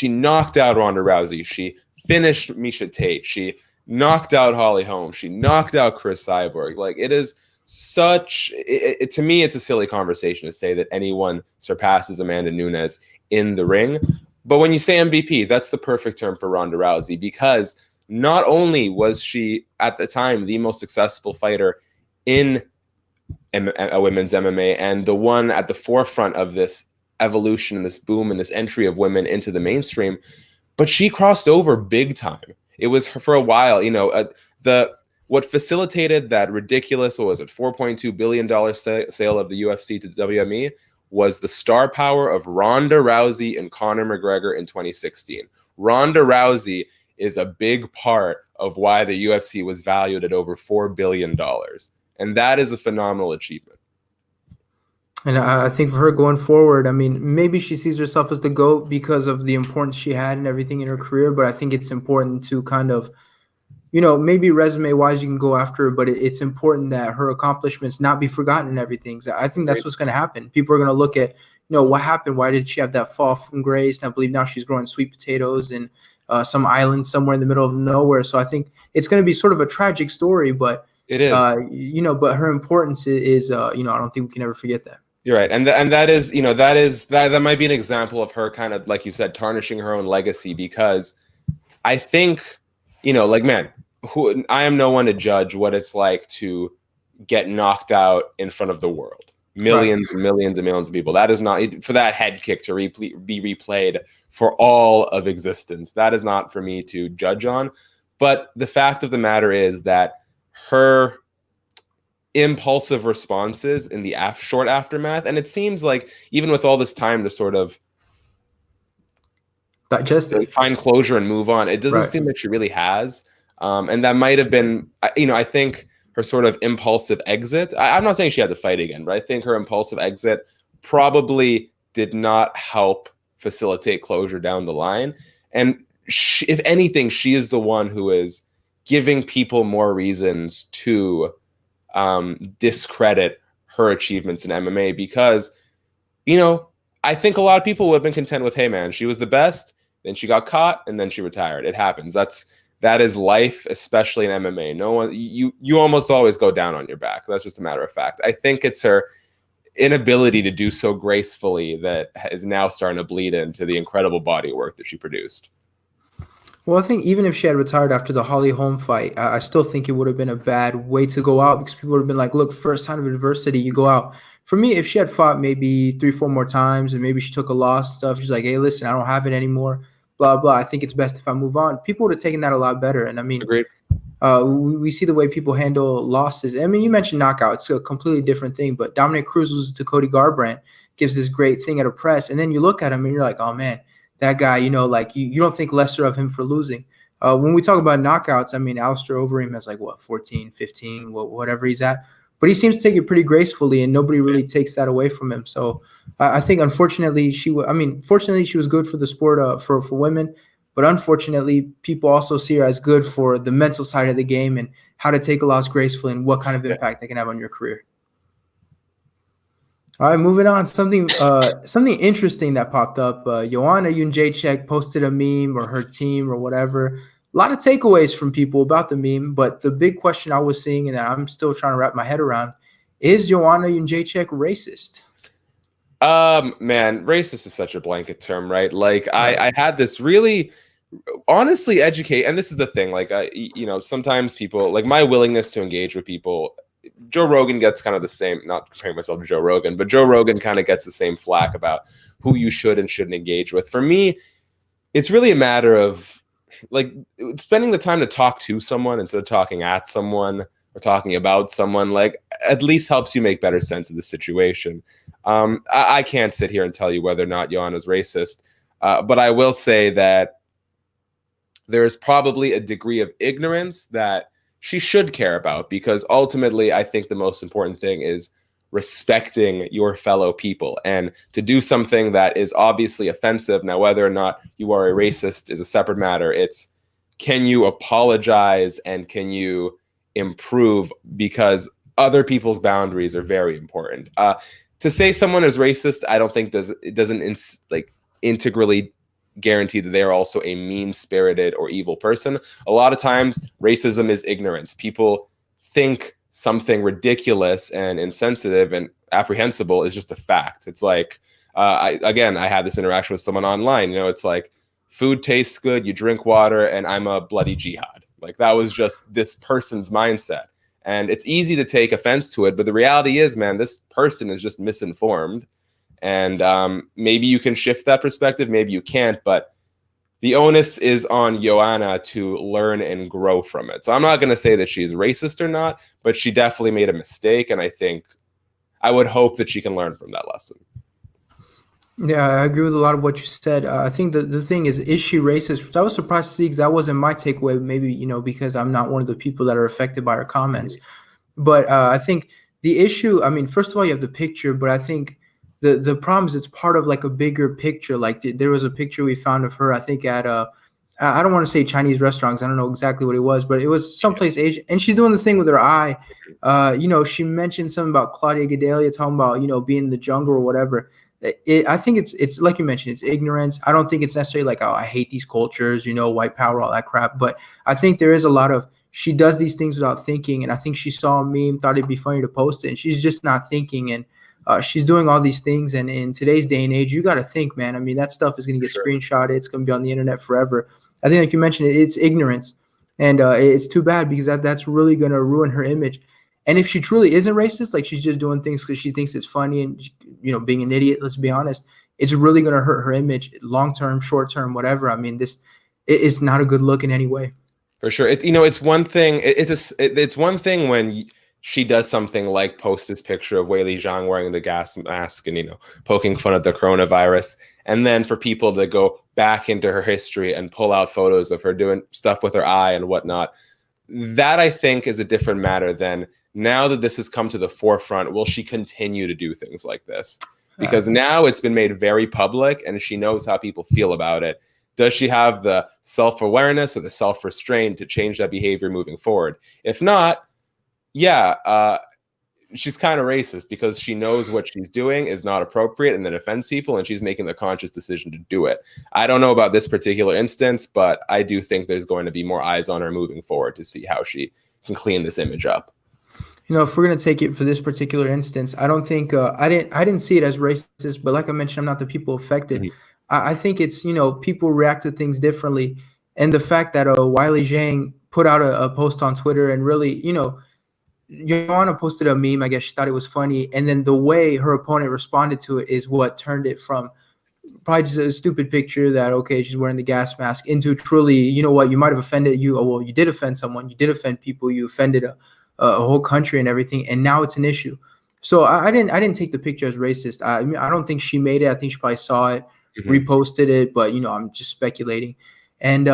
knocked out Ronda Rousey. She finished Miesha Tate. She knocked out Holly Holm. She knocked out Chris Cyborg. Like it is to me, it's a silly conversation to say that anyone surpasses Amanda Nunes in the ring. But when you say MVP, that's the perfect term for Ronda Rousey because not only was she at the time the most successful fighter in a women's MMA and the one at the forefront of this evolution and this boom and this entry of women into the mainstream, but she crossed over big time. It was for a while, what facilitated that ridiculous, $4.2 billion sale of the UFC to WME was the star power of Ronda Rousey and Conor McGregor in 2016. Ronda Rousey is a big part of why the UFC was valued at over $4 billion. And that is a phenomenal achievement. And I think for her going forward, I mean, maybe she sees herself as the GOAT because of the importance she had and everything in her career. But I think it's important to kind of, maybe resume wise, you can go after her, but it's important that her accomplishments not be forgotten and everything. So I think that's what's going to happen. People are going to look at, what happened? Why did she have that fall from grace? And I believe now she's growing sweet potatoes in some island somewhere in the middle of nowhere. So I think it's going to be sort of a tragic story, but it is, but her importance is I don't think we can ever forget that. You're right, and that is, that might be an example of her kind of, like you said, tarnishing her own legacy, because I think, man, I am no one to judge what it's like to get knocked out in front of the world, millions and millions and millions of people. That is not for that head kick to be replayed for all of existence. That is not for me to judge on. But the fact of the matter is that her impulsive responses in the short aftermath, and it seems like even with all this time to sort of digest it, find closure and move on, it doesn't seem like she really has. And that might have been, I think her sort of impulsive exit, I'm not saying she had to fight again, but I think her impulsive exit probably did not help facilitate closure down the line. And if anything, she is the one who is giving people more reasons to discredit her achievements in MMA, because, I think a lot of people would have been content with, hey man, she was the best, then she got caught, and then she retired. It happens. That is life, especially in MMA. No one, you almost always go down on your back. That's just a matter of fact. I think it's her inability to do so gracefully that is now starting to bleed into the incredible body of work that she produced. Well, I think even if she had retired after the Holly Holm fight, I still think it would have been a bad way to go out, because people would have been like, look, first sign of adversity, you go out. For me, if she had fought maybe 3-4 more times and maybe she took a loss, she's like, hey, listen, I don't have it anymore, blah, blah. I think it's best if I move on. People would have taken that a lot better. And I mean, agreed. We see the way people handle losses. I mean, you mentioned knockout. It's a completely different thing. But Dominic Cruz loses to Cody Garbrandt, gives this great thing at a press. And then you look at him and you're like, oh, man, that guy, you don't think lesser of him for losing. When we talk about knockouts, I mean, Alistair Overeem has 14, 15, whatever he's at. But he seems to take it pretty gracefully, and nobody really takes that away from him. So I think, unfortunately, fortunately, she was good for the sport, for women. But unfortunately, people also see her as good for the mental side of the game and how to take a loss gracefully and what kind of impact they can have on your career. All right, moving on. Something interesting that popped up. Joanna Jędrzejczyk posted a meme, or her team or whatever. A lot of takeaways from people about the meme, but the big question I was seeing and that I'm still trying to wrap my head around, is Joanna Jędrzejczyk racist? Man, racist is such a blanket term, right? Like I had this really honestly educate, and this is the thing, sometimes people, like, my willingness to engage with people, Joe Rogan gets kind of the same, not comparing myself to Joe Rogan, but Joe Rogan kind of gets the same flack about who you should and shouldn't engage with. For me, it's really a matter of spending the time to talk to someone instead of talking at someone or talking about someone, at least helps you make better sense of the situation. I can't sit here and tell you whether or not Joanna's racist, but I will say that there is probably a degree of ignorance that she should care about, because ultimately I think the most important thing is respecting your fellow people, and to do something that is obviously offensive. Now, whether or not you are a racist is a separate matter. It's, can you apologize and can you improve, because other people's boundaries are very important. To say someone is racist, I don't think doesn't integrally guarantee that they are also a mean-spirited or evil person. A lot of times racism is ignorance. People think something ridiculous and insensitive and apprehensible is just a fact. It's like, I had this interaction with someone online. It's like, food tastes good, you drink water, and I'm a bloody jihad. Like, that was just this person's mindset. And it's easy to take offense to it, but the reality is, man, this person is just misinformed. And maybe you can shift that perspective, maybe you can't, but the onus is on Joanna to learn and grow from it. So I'm not going to say that she's racist or not, but she definitely made a mistake. And I would hope that she can learn from that lesson. Yeah, I agree with a lot of what you said. I think the thing is she racist? Which I was surprised to see because that wasn't my takeaway. Maybe, because I'm not one of the people that are affected by her comments. But I think the issue, I mean, first of all, you have the picture, but I think the problem is it's part of like a bigger picture. Like there was a picture we found of her, I think at I don't want to say Chinese restaurants. I don't know exactly what it was, but it was someplace Asian, and she's doing the thing with her eye. She mentioned something about Claudia Gadelia talking about being in the jungle or whatever. I think it's like you mentioned, it's ignorance. I don't think it's necessarily like, oh, I hate these cultures, white power, all that crap. But I think there is a lot of she does these things without thinking, and I think she saw a meme, thought it'd be funny to post it, and she's just not thinking, and she's doing all these things. And in today's day and age, you got to think, man. I mean, that stuff is going to get Sure. screenshotted. It's going to be on the internet forever. I think, like you mentioned, it's ignorance, and it's too bad because that's really going to ruin her image. And if she truly isn't racist, like she's just doing things because she thinks it's funny and being an idiot, let's be honest, it's really going to hurt her image long term, short term, whatever. I mean, this it's not a good look in any way. For sure. It's one thing. It's one thing when she does something like post this picture of Wei Li Zhang wearing the gas mask and poking fun at the coronavirus, and then for people to go back into her history and pull out photos of her doing stuff with her eye and whatnot. That I think is a different matter than now that this has come to the forefront. Will she continue to do things like this? Because now it's been made very public and she knows how people feel about it. Does she have the self-awareness or the self-restraint to change that behavior moving forward? If not, yeah, she's kind of racist because she knows what she's doing is not appropriate and that offends people, and she's making the conscious decision to do it. I don't know about this particular instance, but I do think there's going to be more eyes on her moving forward to see how she can clean this image up. If we're gonna take it for this particular instance, I don't think I didn't see it as racist, but like I mentioned, I'm not the people affected. Mhm. I think it's people react to things differently, and the fact that Wiley Zhang put out a post on Twitter and really Joanna posted a meme. I guess she thought it was funny, and then the way her opponent responded to it is what turned it from probably just a stupid picture that okay she's wearing the gas mask into truly what you might have offended you. Oh, well, you did offend someone, you did offend people, you offended a whole country and everything, and now it's an issue. So I didn't take the picture as racist. I mean, I don't think she made it. I think she probably saw it, Mhm. reposted it, but I'm just speculating. And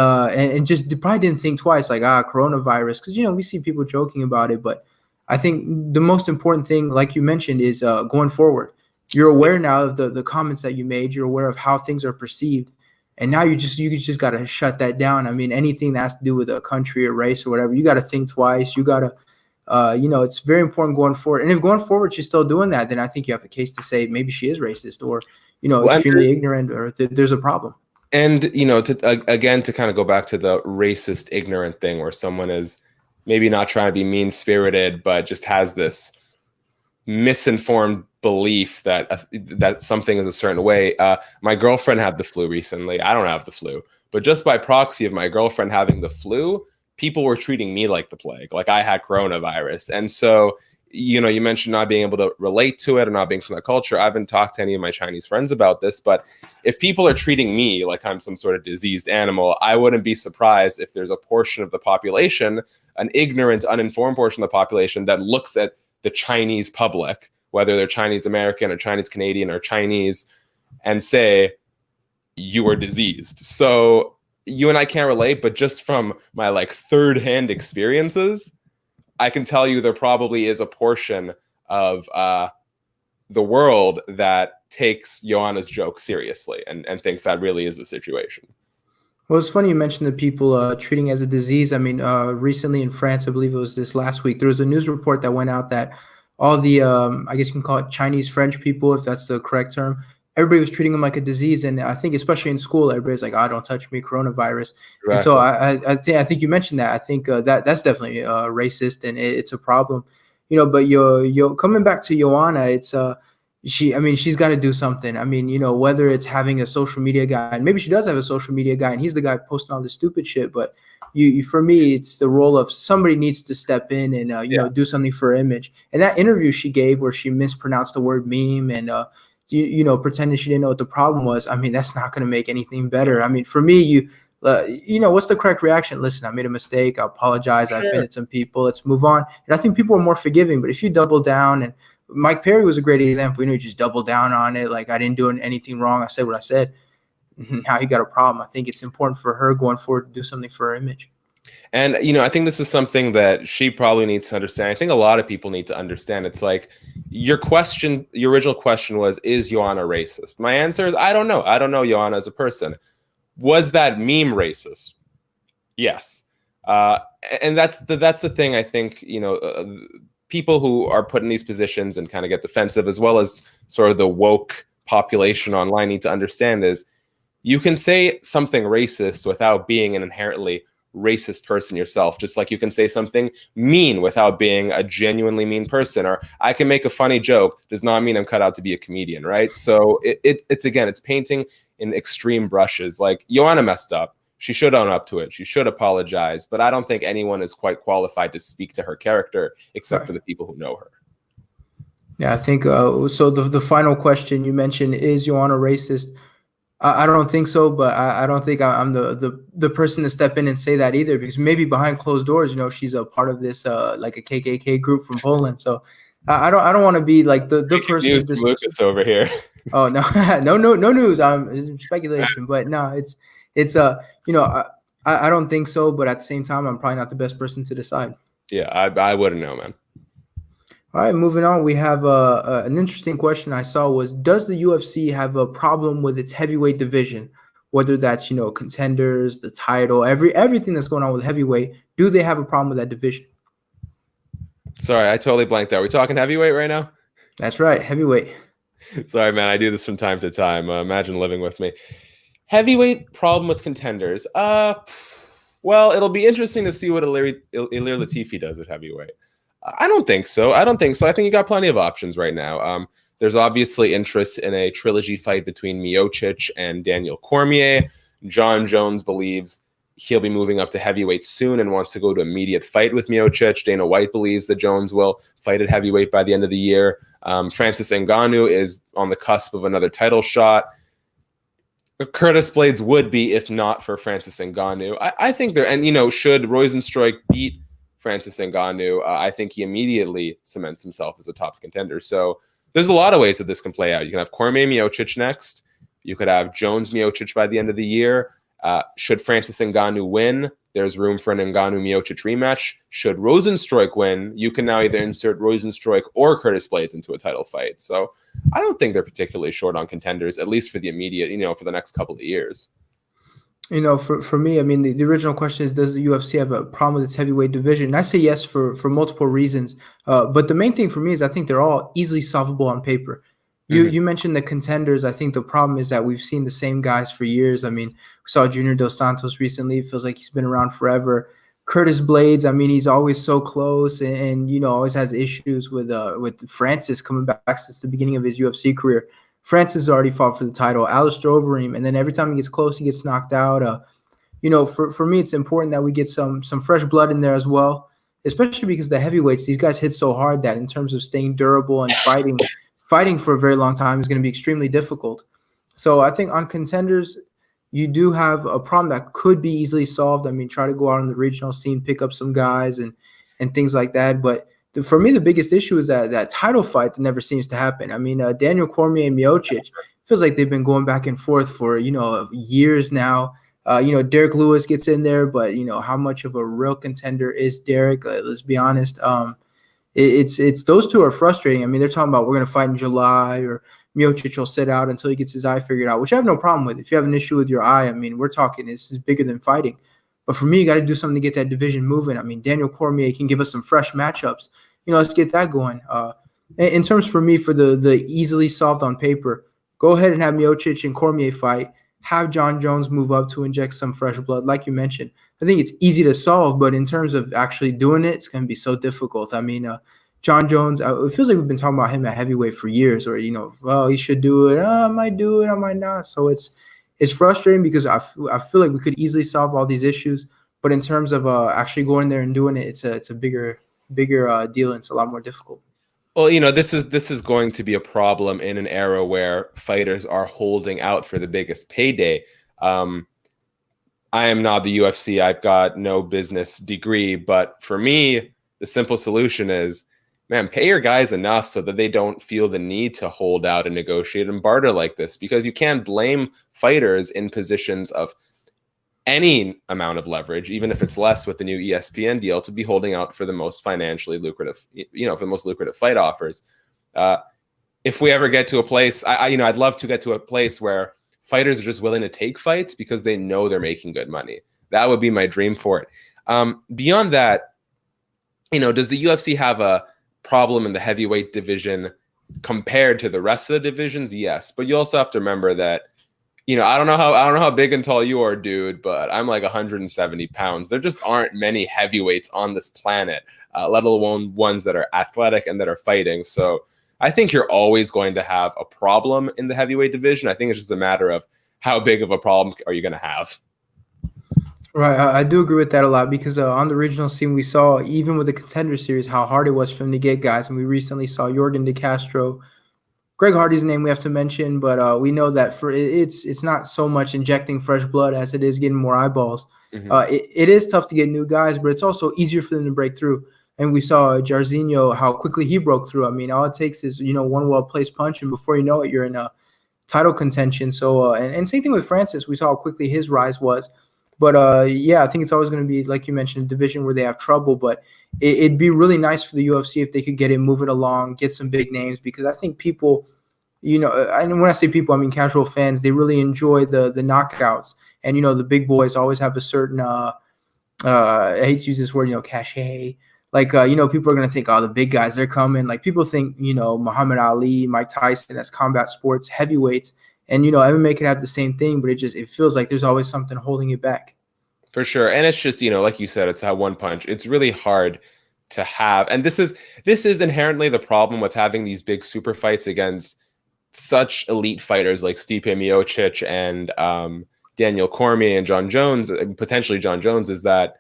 just probably didn't think twice, like coronavirus, because we see people joking about it. But I think the most important thing, like you mentioned, is going forward. You're aware now of the comments that you made. You're aware of how things are perceived, and now you just got to shut that down. I mean, anything that has to do with a country or race or whatever, you got to think twice. You got to it's very important going forward. And if going forward she's still doing that, then I think you have a case to say maybe she is racist or, Well, extremely ignorant or there's a problem. and again, to kind of go back to the racist ignorant thing where someone is maybe not trying to be mean spirited but just has this misinformed belief that something is a certain way. My girlfriend had the flu recently. I don't have the flu, but just by proxy of my girlfriend having the flu, people were treating me like the plague, like I had coronavirus. And so you mentioned not being able to relate to it or not being from that culture. I haven't talked to any of my Chinese friends about this, but if people are treating me like I'm some sort of diseased animal, I wouldn't be surprised if there's a portion of the population, an ignorant, uninformed portion of the population that looks at the Chinese public, whether they're Chinese American or Chinese Canadian or Chinese, and say, you are diseased. So you and I can't relate, but just from my third-hand experiences, I can tell you there probably is a portion of the world that takes Joanna's joke seriously and thinks that really is the situation. Well, it's funny you mentioned the people treating as a disease. I mean, recently in France, I believe it was this last week, there was a news report that went out that all the, I guess you can call it Chinese French people, if that's the correct term, everybody was treating them like a disease. And I think especially in school, everybody's like, "Oh, don't touch me, coronavirus." And so Exactly. I think you mentioned that. I think that's definitely racist and it's a problem. But you're coming back to Joanna, it's I mean, she's got to do something. I mean, whether it's having a social media guy, and maybe she does have a social media guy, and he's the guy posting all this stupid shit. But for me, it's the role of somebody needs to step in and Yeah. do something for her image. And that interview she gave, where she mispronounced the word meme and pretending she didn't know what the problem was. I mean, that's not going to make anything better. I mean, for me, what's the correct reaction? Listen, I made a mistake. I apologize. I Sure. offended some people. Let's move on. And I think people are more forgiving. But if you double down and Mike Perry was a great example. He just doubled down on it. Like, I didn't do anything wrong. I said what I said. Now you got a problem. I think it's important for her going forward to do something for her image. And, I think this is something that she probably needs to understand. I think a lot of people need to understand. It's like your original question was, is Joanna racist? My answer is, I don't know. I don't know Joanna as a person. Was that meme racist? Yes. And that's the thing. I think, people who are put in these positions and kind of get defensive, as well as sort of the woke population online, need to understand is you can say something racist without being an inherently racist person yourself, just like you can say something mean without being a genuinely mean person. Or I can make a funny joke, does not mean I'm cut out to be a comedian, right? So it's painting in extreme brushes. Like, Joanna messed up. She should own up to it. She should apologize. But I don't think anyone is quite qualified to speak to her character except for the people who know her. Yeah, I think so. The final question you mentioned, is Joanna racist? I don't think so, but I don't think I'm the person to step in and say that either, because maybe behind closed doors, she's a part of this like a KKK group from Poland. So I don't want to be like the person news from Lucas over here. Oh no, no news. Speculation, but no, I don't think so, but at the same time, I'm probably not the best person to decide. Yeah, I wouldn't know, man. All right, moving on. We have an interesting question I saw was, does the UFC have a problem with its heavyweight division? Whether that's, contenders, the title, everything that's going on with heavyweight, do they have a problem with that division? Sorry, I totally blanked out. Are we talking heavyweight right now? That's right, heavyweight. Sorry, man. I do this from time to time. Imagine living with me. Heavyweight problem with contenders. Well, it'll be interesting to see what Ilir Latifi does at heavyweight. I don't think so. I think you got plenty of options right now. There's obviously interest in a trilogy fight between Miocic and Daniel Cormier. John Jones believes he'll be moving up to heavyweight soon and wants to go to immediate fight with Miocic. Dana White believes that Jones will fight at heavyweight by the end of the year. Francis Ngannou is on the cusp of another title shot. Curtis Blades would be if not for Francis Ngannou. I think should Rozenstruik beat Francis Ngannou, I think he immediately cements himself as a top contender. So there's a lot of ways that this can play out. You can have Cormier Miocic next. You could have Jones Miocic by the end of the year. Should Francis Ngannou win, there's room for an Ngannou-Miocic rematch. Should Rozenstruik win, you can now either insert Rozenstruik or Curtis Blades into a title fight. So I don't think they're particularly short on contenders, at least for the immediate, for the next couple of years. For me, I mean, the original question is, does the UFC have a problem with its heavyweight division? And I say yes for multiple reasons. But the main thing for me is I think they're all easily solvable on paper. You mentioned the contenders. I think the problem is that we've seen the same guys for years. I mean, we saw Junior Dos Santos recently. It feels like he's been around forever. Curtis Blades, I mean, he's always so close and always has issues with Francis coming back since the beginning of his UFC career. Francis has already fought for the title, Alistair Overeem, and then every time he gets close, he gets knocked out. For me, it's important that we get some fresh blood in there as well, especially because the heavyweights, these guys hit so hard that in terms of staying durable and fighting for a very long time is going to be extremely difficult. So I think on contenders, you do have a problem that could be easily solved. I mean, try to go out on the regional scene, pick up some guys and things like that. But for me, the biggest issue is that title fight that never seems to happen. I mean, Daniel Cormier and Miocic, feels like they've been going back and forth for, years now. Derek Lewis gets in there, but, how much of a real contender is Derek? Let's be honest. It's those two are frustrating. I mean, they're talking about we're going to fight in July, or Miocic will sit out until he gets his eye figured out, which I have no problem with. If you have an issue with your eye, I mean, we're talking this is bigger than fighting. But for me, you got to do something to get that division moving. I mean, Daniel Cormier can give us some fresh matchups. Let's get that going. In terms for me, for the easily solved on paper, go ahead and have Miocic and Cormier fight. Have John Jones move up to inject some fresh blood, like you mentioned. I think it's easy to solve, but in terms of actually doing it, it's going to be so difficult. I mean, John Jones, it feels like we've been talking about him at heavyweight for years, or, well, he should do it. I might do it, I might not. So it's frustrating because I feel like we could easily solve all these issues, but in terms of actually going there and doing it, it's a bigger deal, and it's a lot more difficult. Well, this is going to be a problem in an era where fighters are holding out for the biggest payday. I am not the UFC. I've got no business degree, but for me, the simple solution is man, pay your guys enough so that they don't feel the need to hold out and negotiate and barter like this, because you can't blame fighters in positions of any amount of leverage, even if it's less with the new ESPN deal, to be holding out for the most financially lucrative, for the most lucrative fight offers. If we ever get to a place, I'd love to get to a place where fighters are just willing to take fights because they know they're making good money. That would be my dream for it. Beyond that, does the UFC have a problem in the heavyweight division compared to the rest of the divisions? Yes, but you also have to remember that, I don't know how big and tall you are, dude, but I'm like 170 pounds. There just aren't many heavyweights on this planet, let alone ones that are athletic and that are fighting. So I think you're always going to have a problem in the heavyweight division. I think it's just a matter of how big of a problem are you going to have. Right, I do agree with that a lot, because on the regional scene, we saw, even with the Contender Series, how hard it was for him to get guys. And we recently saw Jorgen De Castro. Greg Hardy's name we have to mention, but we know that it's not so much injecting fresh blood as it is getting more eyeballs. Mm-hmm. It is tough to get new guys, but it's also easier for them to break through. And we saw Jairzinho, how quickly he broke through. I mean, all it takes is, one well-placed punch, and before you know it, you're in a title contention. So, and same thing with Francis. We saw how quickly his rise was. But, I think it's always going to be, like you mentioned, a division where they have trouble. But it'd be really nice for the UFC if they could get it moving along, get some big names, because I think people, and when I say people, I mean casual fans, they really enjoy the knockouts. And, the big boys always have a certain, I hate to use this word, cachet. Like, people are going to think, oh, the big guys, they're coming. Like, people think, Muhammad Ali, Mike Tyson as combat sports heavyweights. And, MMA could have the same thing, but it feels like there's always something holding it back. For sure. And it's just, like you said, it's that one punch. It's really hard to have. And this is inherently the problem with having these big super fights against such elite fighters like Stipe Miocic and Daniel Cormier and John Jones, potentially John Jones, is that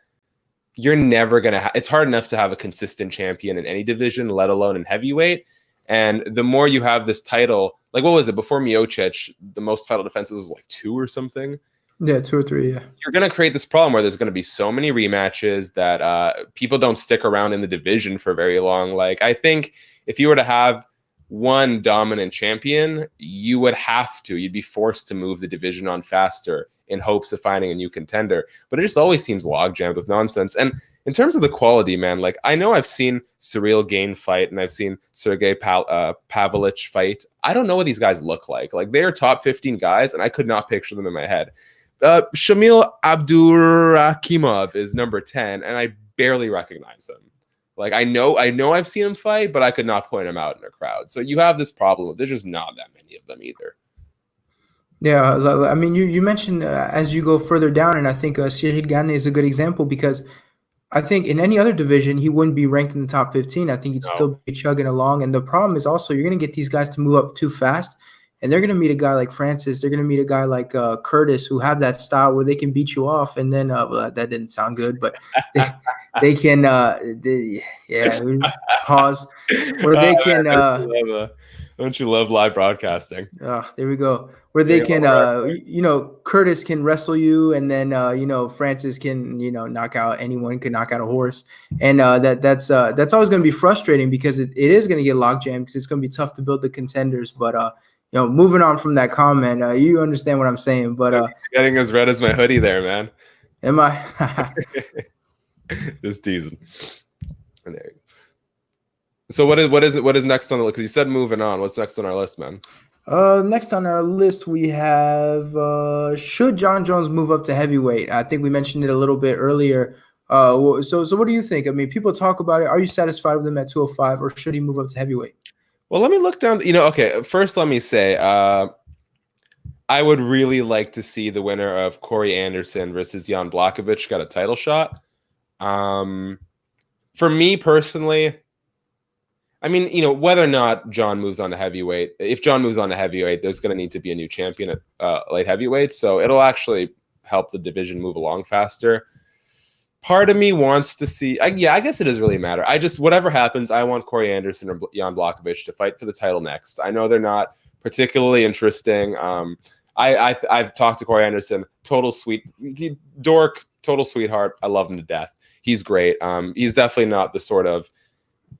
you're never going to it's hard enough to have a consistent champion in any division, let alone in heavyweight. And the more you have this title, like, what was it before Miocic, the most title defenses was like 2 or something. Yeah, 2 or 3. Yeah, you're going to create this problem where there's going to be so many rematches that people don't stick around in the division for very long. Like, I think if you were to have one dominant champion, you'd be forced to move the division on faster in hopes of finding a new contender. But it just always seems logjammed with nonsense. And in terms of the quality, man, like, I know I've seen Cyril Gane fight and I've seen Sergey Pavlich fight. I don't know what these guys look like. Like, they are top 15 guys, and I could not picture them in my head. Shamil Abdurakhimov is number 10, and I barely recognize him. Like, I know I've seen him fight, but I could not point him out in a crowd. So you have this problem. There's just not that many of them either. Yeah, I mean, you mentioned as you go further down, and I think Cyril Gane is a good example, because I think in any other division, he wouldn't be ranked in the top 15. I think he'd still be chugging along. And the problem is also, you're going to get these guys to move up too fast, and they're going to meet a guy like Francis. They're going to meet a guy like Curtis, who have that style where they can beat you off. And then, that didn't sound good, but they can, pause, where they can. Don't you love live broadcasting? There we go. Where they can, Curtis can wrestle you, and then, Francis can, knock out anyone, can knock out a horse. And that's always going to be frustrating, because it is going to get logjammed, because it's going to be tough to build the contenders. But, moving on from that comment, you understand what I'm saying. But you're getting as red as my hoodie there, man. Am I? Just teasing. And there you go. So what is next on the list? Because you said moving on. What's next on our list, man? Next on our list, we have should John Jones move up to heavyweight? I think we mentioned it a little bit earlier. So what do you think? I mean, people talk about it. Are you satisfied with him at 205, or should he move up to heavyweight? Well, let me look down. Okay. First, let me say, I would really like to see the winner of Corey Anderson versus Jan Blachowicz got a title shot. For me personally, I mean, whether or not John moves on to heavyweight, if John moves on to heavyweight, there's going to need to be a new champion at light heavyweight. So it'll actually help the division move along faster. Part of me wants to see, I guess it doesn't really matter. Whatever happens, I want Corey Anderson or Jan Blachowicz to fight for the title next. I know they're not particularly interesting. I've talked to Corey Anderson, total dork, total sweetheart. I love him to death. He's great. He's definitely not the sort of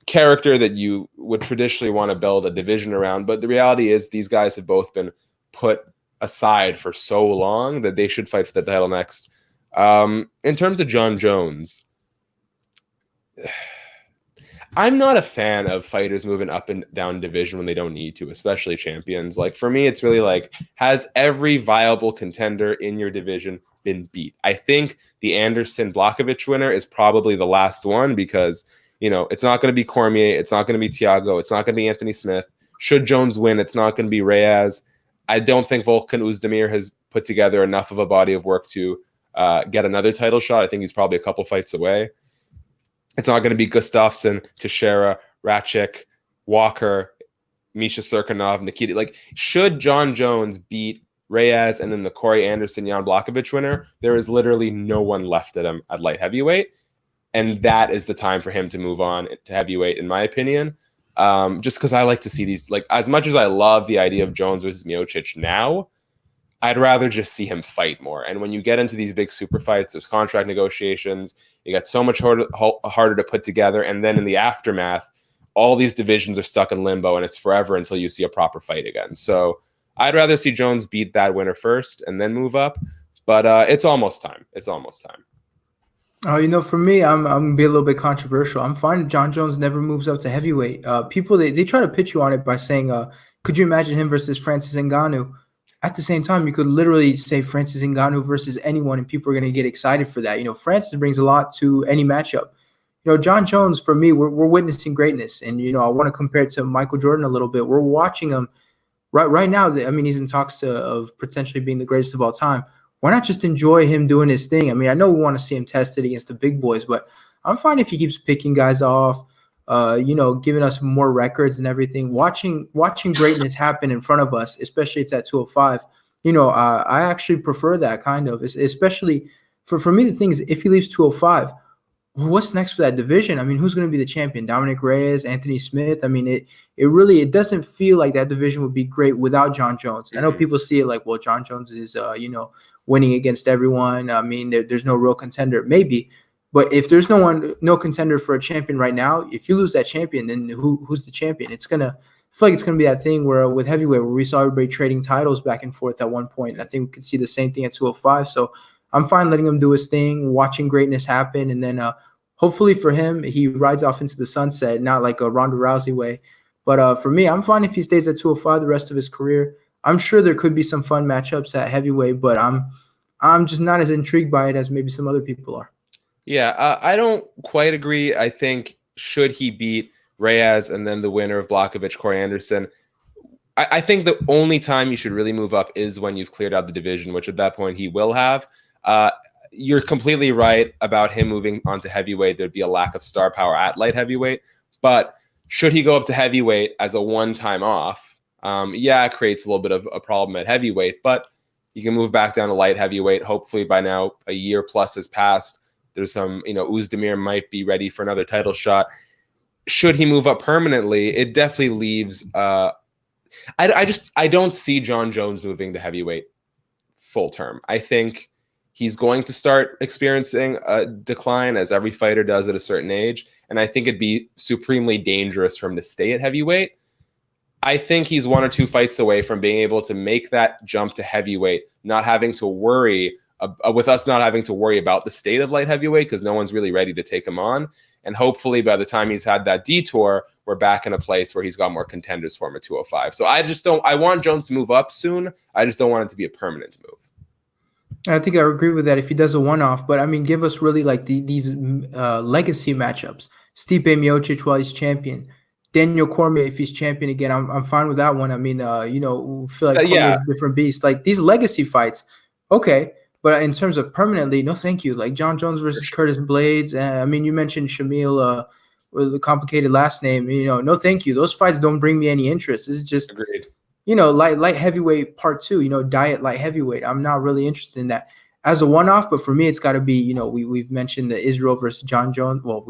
character that you would traditionally want to build a division around. But the reality is these guys have both been put aside for so long that they should fight for the title next. In terms of John Jones, I'm not a fan of fighters moving up and down division when they don't need to, especially champions. Like for me, it's really like, has every viable contender in your division been beat? I think the Anderson Blachowicz winner is probably the last one because, you know, it's not going to be Cormier. It's not going to be Thiago. It's not going to be Anthony Smith. Should Jones win, it's not going to be Reyes. I don't think Volkan Oezdemir has put together enough of a body of work to get another title shot. I think he's probably a couple fights away. It's not going to be Gustafsson, Teixeira, Ratchik, Walker, Misha Serkinov, Nikita. Like, should John Jones beat Reyes and then the Corey Anderson, Jan Blachowicz winner, there is literally no one left at him at light heavyweight. And that is the time for him to move on to heavyweight, in my opinion. Just because I like to see these, like, as much as I love the idea of Jones versus Miocic now, I'd rather just see him fight more. And when you get into these big super fights, there's contract negotiations. You get so much harder to put together. And then in the aftermath, all these divisions are stuck in limbo, and it's forever until you see a proper fight again. So I'd rather see Jones beat that winner first and then move up. But it's almost time. It's almost time. Oh, you know, for me, I'm gonna be a little bit controversial. I'm fine if John Jones never moves up to heavyweight. People they try to pitch you on it by saying, could you imagine him versus Francis Ngannou? At the same time, you could literally say Francis Ngannou versus anyone, and people are going to get excited for that. You know, Francis brings a lot to any matchup. You know, John Jones, for me, we're witnessing greatness. And, you know, I want to compare it to Michael Jordan a little bit. We're watching him right now. I mean, he's in talks of potentially being the greatest of all time. Why not just enjoy him doing his thing? I mean, I know we want to see him tested against the big boys, but I'm fine if he keeps picking guys off, you know, giving us more records and everything, watching greatness happen in front of us, especially it's at 205. You know, I actually prefer that kind of, especially for me, the thing is, if he leaves 205, what's next for that division? I mean, who's going to be the champion? Dominic Reyes, Anthony Smith? I mean, it doesn't feel like that division would be great without John Jones. I know people see it like, well, John Jones is, you know, winning against everyone. I mean, there's no real contender, maybe. But if there's no contender for a champion right now, if you lose that champion, then who's the champion? I feel like it's gonna be that thing where with heavyweight, where we saw everybody trading titles back and forth at one point. And I think we could see the same thing at 205. So I'm fine letting him do his thing, watching greatness happen, and then hopefully for him, he rides off into the sunset, not like a Ronda Rousey way. But for me, I'm fine if he stays at 205 the rest of his career. I'm sure there could be some fun matchups at heavyweight, but I'm just not as intrigued by it as maybe some other people are. Yeah, I don't quite agree. I think should he beat Reyes and then the winner of Blachowicz, Corey Anderson, I think the only time you should really move up is when you've cleared out the division, which at that point he will have. You're completely right about him moving on to heavyweight. There'd be a lack of star power at light heavyweight. But should he go up to heavyweight as a one-time off, it creates a little bit of a problem at heavyweight. But you can move back down to light heavyweight. Hopefully by now a year plus has passed. There's some, you know, Oezdemir might be ready for another title shot. Should he move up permanently, it definitely leaves. I don't see John Jones moving to heavyweight full term. I think he's going to start experiencing a decline, as every fighter does at a certain age. And I think it'd be supremely dangerous for him to stay at heavyweight. I think he's one or two fights away from being able to make that jump to heavyweight, not having to worry with us not having to worry about the state of light heavyweight because no one's really ready to take him on. And hopefully by the time he's had that detour, we're back in a place where he's got more contenders for him at 205. So I want Jones to move up soon. I just don't want it to be a permanent move. I think I agree with that if he does a one-off. But, I mean, give us really like these legacy matchups. Stipe Miocic while he's champion. Daniel Cormier if he's champion again. I'm fine with that one. I mean, you know, feel like Cormier is a different beast. Like these legacy fights, okay. But in terms of permanently, no thank you. Like John Jones versus Curtis Blades. I mean, you mentioned Shamil with the complicated last name. You know, no thank you. Those fights don't bring me any interest. This is just, agreed. You know, light heavyweight part 2, you know, diet light heavyweight. I'm not really interested in that as a one-off. But for me, it's got to be, you know, we've mentioned the Israel versus John Jones. Well,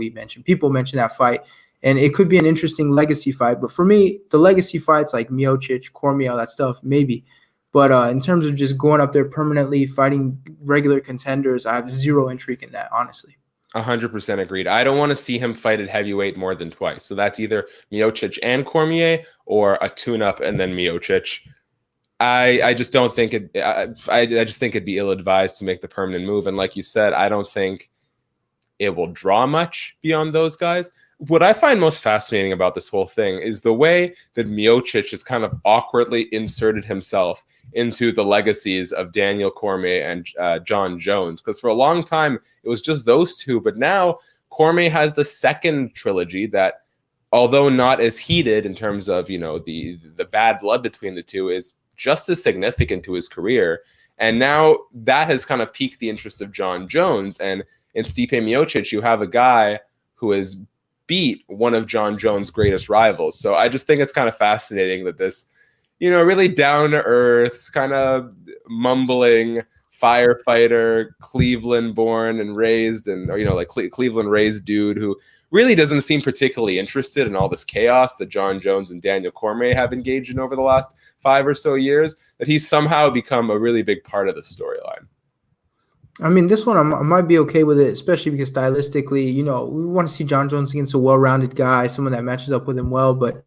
people mentioned that fight. And it could be an interesting legacy fight. But for me, the legacy fights like Miocic, Cormier, all that stuff, maybe. But in terms of just going up there permanently, fighting regular contenders, I have zero intrigue in that, honestly. 100% agreed. I don't want to see him fight at heavyweight more than twice. So that's either Miocic and Cormier or a tune-up and then Miocic. I just don't think it. I just think it'd be ill-advised to make the permanent move. And like you said, I don't think it will draw much beyond those guys. What I find most fascinating about this whole thing is the way that Miocic has kind of awkwardly inserted himself into the legacies of Daniel Cormier and John Jones. Because for a long time, it was just those two. But now Cormier has the second trilogy that, although not as heated in terms of, the bad blood between the two, is just as significant to his career. And now that has kind of piqued the interest of John Jones. And in Stipe Miocic, you have a guy who has beat one of John Jones' greatest rivals. So I just think it's kind of fascinating that this, really down-to-earth, kind of mumbling firefighter, Cleveland-born and raised, and Cleveland-raised dude who really doesn't seem particularly interested in all this chaos that John Jones and Daniel Cormier have engaged in over the last 5 or so years, that he's somehow become a really big part of the storyline. I mean, this one I might be okay with it, especially because stylistically, we want to see John Jones against a well-rounded guy, someone that matches up with him well. But,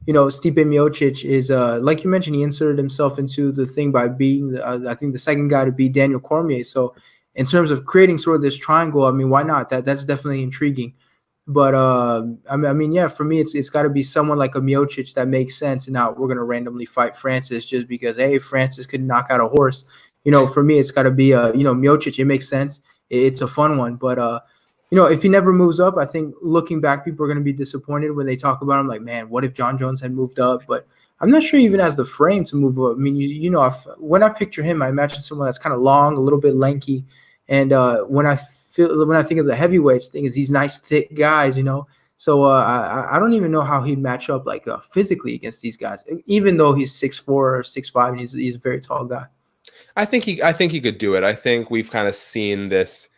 Stipe Miocic is, like you mentioned, he inserted himself into the thing by being, I think, the second guy to beat Daniel Cormier. So in terms of creating sort of this triangle, I mean, why not? That's definitely intriguing. But, yeah, for me, it's got to be someone like a Miocic that makes sense. And now we're going to randomly fight Francis just because, hey, Francis could knock out a horse. For me, it's got to be, Miocic. It makes sense. It's a fun one. But, if he never moves up, I think looking back, people are going to be disappointed when they talk about him. Like, man, what if John Jones had moved up? But I'm not sure he even has the frame to move up. I mean, when I picture him, I imagine someone that's kind of long, a little bit lanky. And when I think of the heavyweights thing, is these nice, thick guys, So I don't even know how he'd match up like physically against these guys, even though he's 6'4" or 6'5", and he's a very tall guy. I think he could do it. I think we've kind of seen this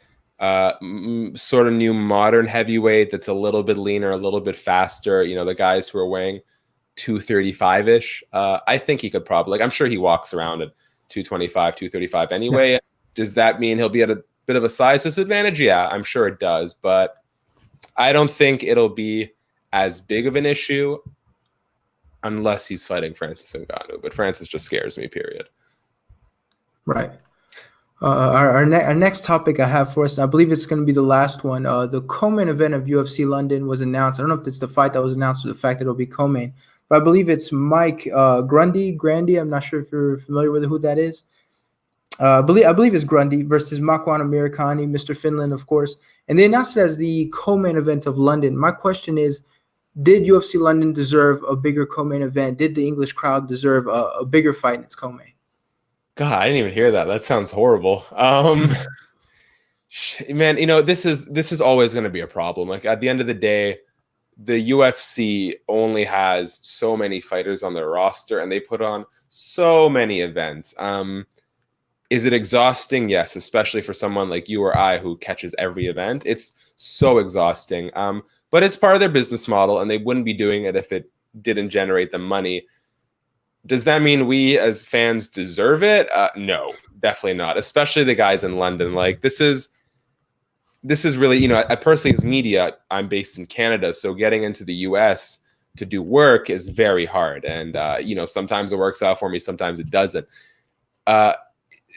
sort of new modern heavyweight that's a little bit leaner, a little bit faster. The guys who are weighing 235-ish. I think he could probably, I'm sure he walks around at 225, 235 anyway. Yeah. Does that mean he'll be at a bit of a size disadvantage? Yeah, I'm sure it does. But I don't think it'll be as big of an issue unless he's fighting Francis Ngannou. But Francis just scares me, period. Right. Our next topic I have for us, and I believe it's going to be the last one. The co-main event of UFC London was announced. I don't know if it's the fight that was announced or the fact that it'll be co-main, but I believe it's Mike Grundy. I'm not sure if you're familiar with who that is. I believe it's Grundy versus Makwan Amirkhani, Mr. Finland, of course. And they announced it as the co-main event of London. My question is, did UFC London deserve a bigger co-main event? Did the English crowd deserve a bigger fight in its co-main? God, I didn't even hear that. That sounds horrible. Man, this is always going to be a problem. Like at the end of the day, the UFC only has so many fighters on their roster, and they put on so many events. Is it exhausting? Yes, especially for someone like you or I who catches every event. It's so exhausting. But it's part of their business model, and they wouldn't be doing it if it didn't generate them money. Does that mean we as fans deserve it? No, definitely not. Especially the guys in London. Like this is really, I personally as media, I'm based in Canada, so getting into the US to do work is very hard. And sometimes it works out for me, sometimes it doesn't.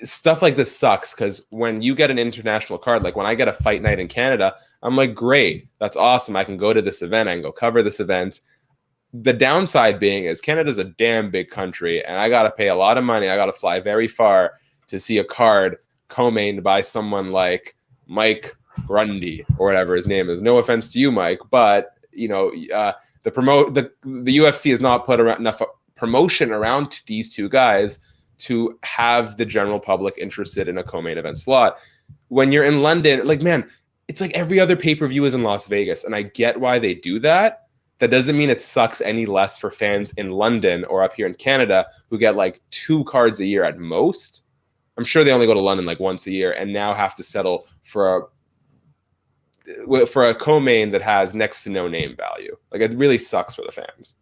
Stuff like this sucks because when you get an international card, like when I get a fight night in Canada, I'm like, great, that's awesome. I can go to this event, I can go cover this event. The downside being is Canada's a damn big country, and I got to pay a lot of money. I got to fly very far to see a card co-mained by someone like Mike Grundy or whatever his name is. No offense to you, Mike, but the UFC has not put enough promotion around these two guys to have the general public interested in a co-main event slot. When you're in London, like, man, it's like every other pay-per-view is in Las Vegas, and I get why they do that. That doesn't mean it sucks any less for fans in London or up here in Canada who get like 2 cards a year at most. I'm sure they only go to London like once a year and now have to settle for a co-main that has next to no name value. Like it really sucks for the fans.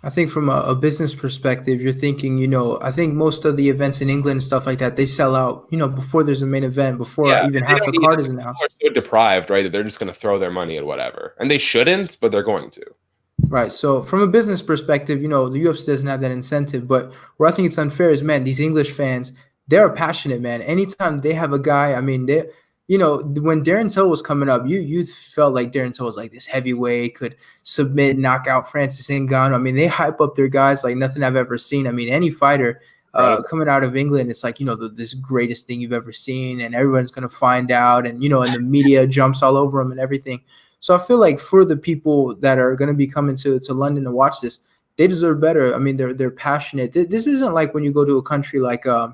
I think from a business perspective, you're thinking, I think most of the events in England and stuff like that, they sell out, before there's a main event, before Yeah, even they half don't a need card it. is The people announced. are so deprived, right, that they're just going to throw their money at whatever, and they shouldn't, but they're going to. Right. So from a business perspective, the UFC doesn't have that incentive. But where I think it's unfair is, man, these English fans, they're passionate, man. Anytime they have a guy, I mean, when Darren Till was coming up, you felt like Darren Till was like this heavyweight, could submit, knock out Francis Ngannou. I mean, they hype up their guys like nothing I've ever seen. I mean, any fighter Incredible. coming out of England, it's like, this greatest thing you've ever seen, and everyone's gonna find out, and the media jumps all over them and everything. So I feel like for the people that are going to be coming to London to watch this, they deserve better. I mean, they're passionate. This isn't like when you go to a country like, they're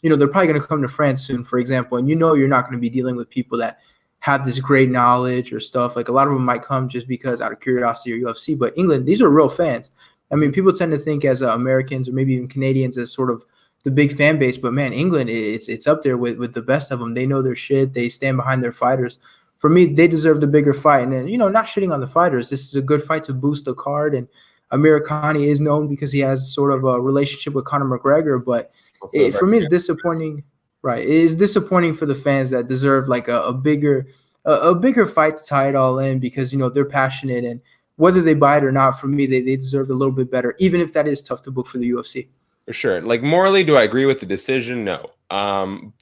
probably going to come to France soon, for example, and you're not going to be dealing with people that have this great knowledge or stuff. Like a lot of them might come just because out of curiosity or UFC. But England, these are real fans. I mean, people tend to think as Americans or maybe even Canadians as sort of the big fan base, but man, England, it's up there with the best of them. They know their shit. They stand behind their fighters. For me, they deserve the bigger fight. And then, not shitting on the fighters. This is a good fight to boost the card. And Amir Khan is known because he has sort of a relationship with Conor McGregor. But for me, it's disappointing. Right, it is disappointing for the fans that deserve like a bigger fight to tie it all in because they're passionate, and whether they buy it or not, for me, they deserve a little bit better, even if that is tough to book for the UFC. For sure. Like morally, do I agree with the decision? No.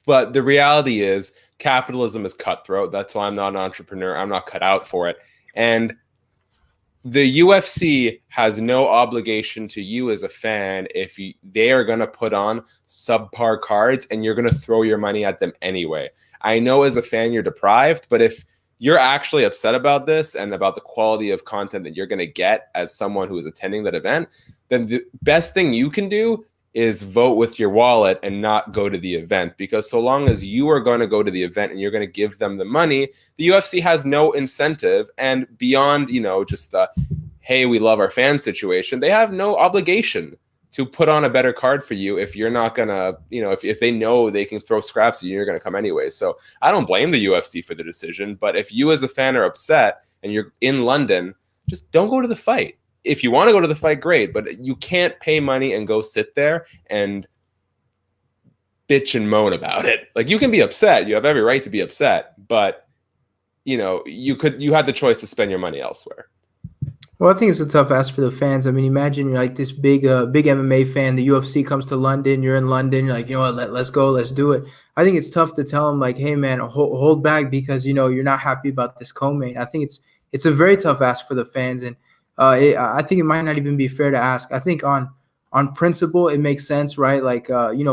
But the reality is capitalism is cutthroat. That's why I'm not an entrepreneur. I'm not cut out for it. And the UFC has no obligation to you as a fan if they are going to put on subpar cards and you're going to throw your money at them anyway. I know as a fan you're deprived, but if you're actually upset about this and about the quality of content that you're going to get as someone who is attending that event, then the best thing you can do is vote with your wallet and not go to the event, because so long as you are going to go to the event and you're going to give them the money, the UFC has no incentive. And beyond, just the, hey, we love our fan situation, they have no obligation to put on a better card for you if you're not going to, if they know they can throw scraps at you, you're going to come anyway. So I don't blame the UFC for the decision, but if you as a fan are upset and you're in London, just don't go to the fight. If you want to go to the fight, great, but you can't pay money and go sit there and bitch and moan about it. Like, you can be upset. You have every right to be upset, but you had the choice to spend your money elsewhere. Well, I think it's a tough ask for the fans. I mean, imagine you're like this big MMA fan. The UFC comes to London. You're in London. You're like, let's go, let's do it. I think it's tough to tell them like, hey, man, hold back because you're not happy about this co-main. I think it's a very tough ask for the fans, and I think it might not even be fair to ask. I think on principle, it makes sense, right? Like,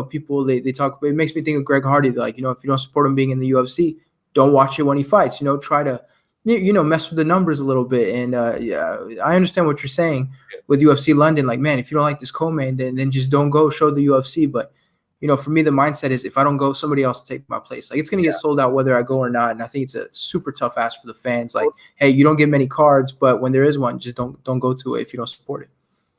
people they talk. It makes me think of Greg Hardy. Like, if you don't support him being in the UFC, don't watch it when he fights. Try to mess with the numbers a little bit. And yeah, I understand what you're saying with UFC London. Like, man, if you don't like this co-main, then just don't go. Show the UFC. But for me, the mindset is if I don't go, somebody else will take my place. Like, it's gonna get sold out whether I go or not. And I think it's a super tough ask for the fans. Like, hey, you don't get many cards, but when there is one, just don't go to it if you don't support it.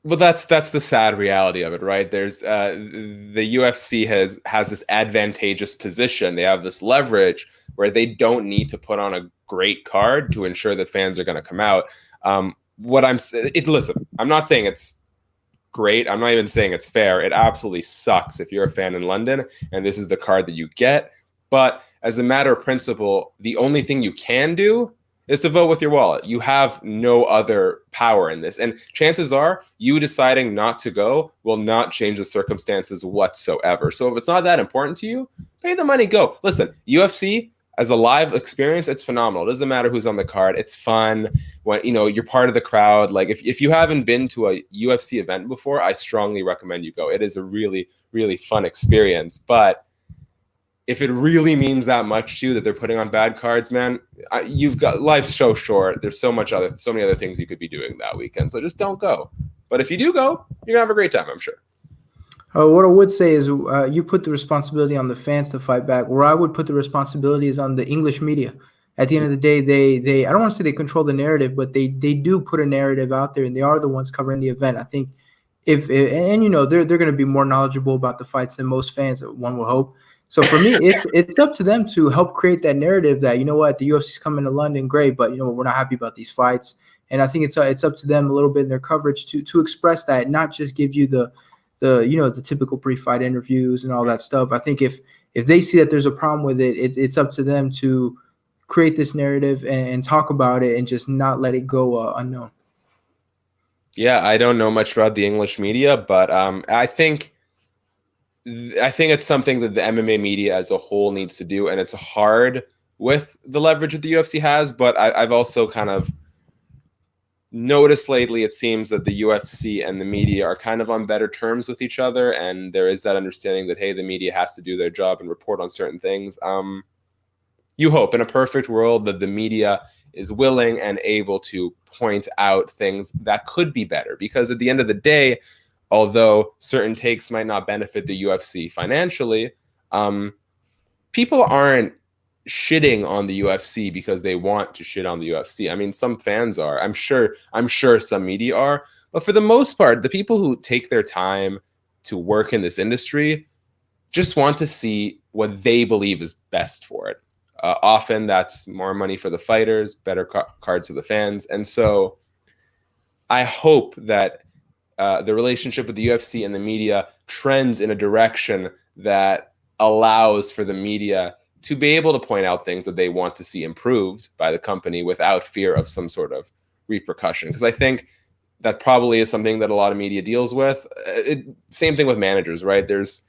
Well, that's the sad reality of it, right? There's the UFC has this advantageous position. They have this leverage where they don't need to put on a great card to ensure that fans are going to come out. Listen, I'm not saying it's great. I'm not even saying it's fair. It absolutely sucks if you're a fan in London and this is the card that you get. But as a matter of principle, the only thing you can do is to vote with your wallet. You have no other power in this. And chances are you deciding not to go will not change the circumstances whatsoever. So if it's not that important to you, pay the money, go. Listen, UFC as a live experience, it's phenomenal. It doesn't matter who's on the card. It's fun when you're part of the crowd. Like if you haven't been to a UFC event before, I strongly recommend you go. It is a really, really fun experience. But if it really means that much to you that they're putting on bad cards, man, you've got life's so short. There's so many other things you could be doing that weekend. So just don't go. But if you do go, you're gonna have a great time, I'm sure. What I would say is you put the responsibility on the fans to fight back. Where I would put the responsibility is on the English media. At the end of the day, they I don't want to say they control the narrative, but they do put a narrative out there, and they are the ones covering the event. I think they're going to be more knowledgeable about the fights than most fans, one would hope. So for me, it's up to them to help create that narrative that, the UFC's coming to London, great, but we're not happy about these fights. And I think it's up to them a little bit in their coverage to express that, not just give you the the typical pre-fight interviews and all that stuff. I think if they see that there's a problem with it, it's up to them to create this narrative and talk about it and just not let it go unknown. Yeah, I don't know much about the English media, but I think it's something that the MMA media as a whole needs to do, and it's hard with the leverage that the UFC has. But I've also kind of noticed lately, it seems that the UFC and the media are kind of on better terms with each other, and there is that understanding that, hey, the media has to do their job and report on certain things. You hope in a perfect world that the media is willing and able to point out things that could be better, because at the end of the day, although certain takes might not benefit the UFC financially, people aren't shitting on the UFC because they want to shit on the UFC. I mean, some fans are. I'm sure some media are, but for the most part, the people who take their time to work in this industry just want to see what they believe is best for it. Often that's more money for the fighters, better cards for the fans. And so I hope that the relationship with the UFC and the media trends in a direction that allows for the media to be able to point out things that they want to see improved by the company without fear of some sort of repercussion. Because I think that probably is something that a lot of media deals with. Same thing with managers, right? There's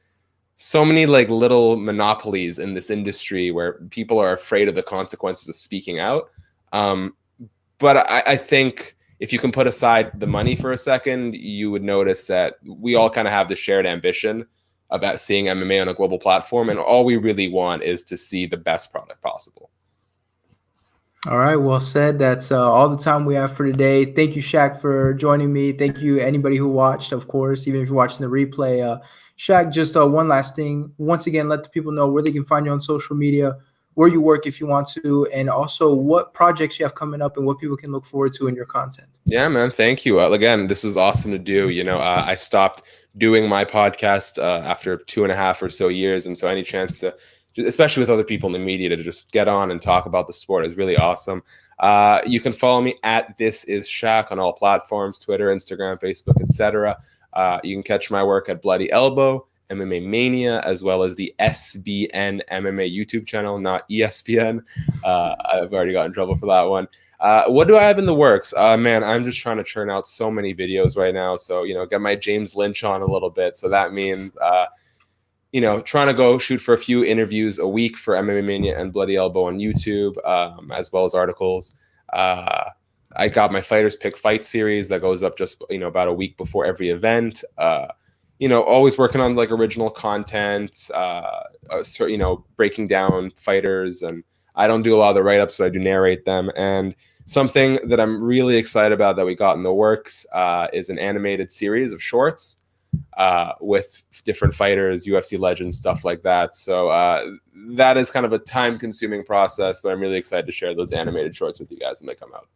so many like little monopolies in this industry where people are afraid of the consequences of speaking out. But I think if you can put aside the money for a second, you would notice that we all kind of have the shared ambition about seeing MMA on a global platform. And all we really want is to see the best product possible. All right, well said. That's all the time we have for today. Thank you, Shaq, for joining me. Thank you, anybody who watched, of course, even if you're watching the replay. Shaq, just one last thing. Once again, let the people know where they can find you on social media, where you work if you want to, and also what projects you have coming up and what people can look forward to in your content. Yeah, man. Thank you. Again, this was awesome to do. I stopped doing my podcast after 2.5 or so years. And so any chance to, especially with other people in the media, to just get on and talk about the sport is really awesome. You can follow me at This Is Shaq on all platforms, Twitter, Instagram, Facebook, etc. You can catch my work at Bloody Elbow, MMA Mania, as well as the SBN MMA YouTube channel, not ESPN. I've already got in trouble for that one. What do I have in the works? Man, I'm just trying to churn out so many videos right now. So, get my James Lynch on a little bit. So that means, trying to go shoot for a few interviews a week for MMA Mania and Bloody Elbow on YouTube, as well as articles. I got my Fighters Pick Fight series that goes up just, about a week before every event. Always working on like original content, breaking down fighters, and I don't do a lot of the write-ups, but I do narrate them. And something that I'm really excited about that we got in the works is an animated series of shorts with different fighters, UFC legends, stuff like that. So that is kind of a time-consuming process, but I'm really excited to share those animated shorts with you guys when they come out.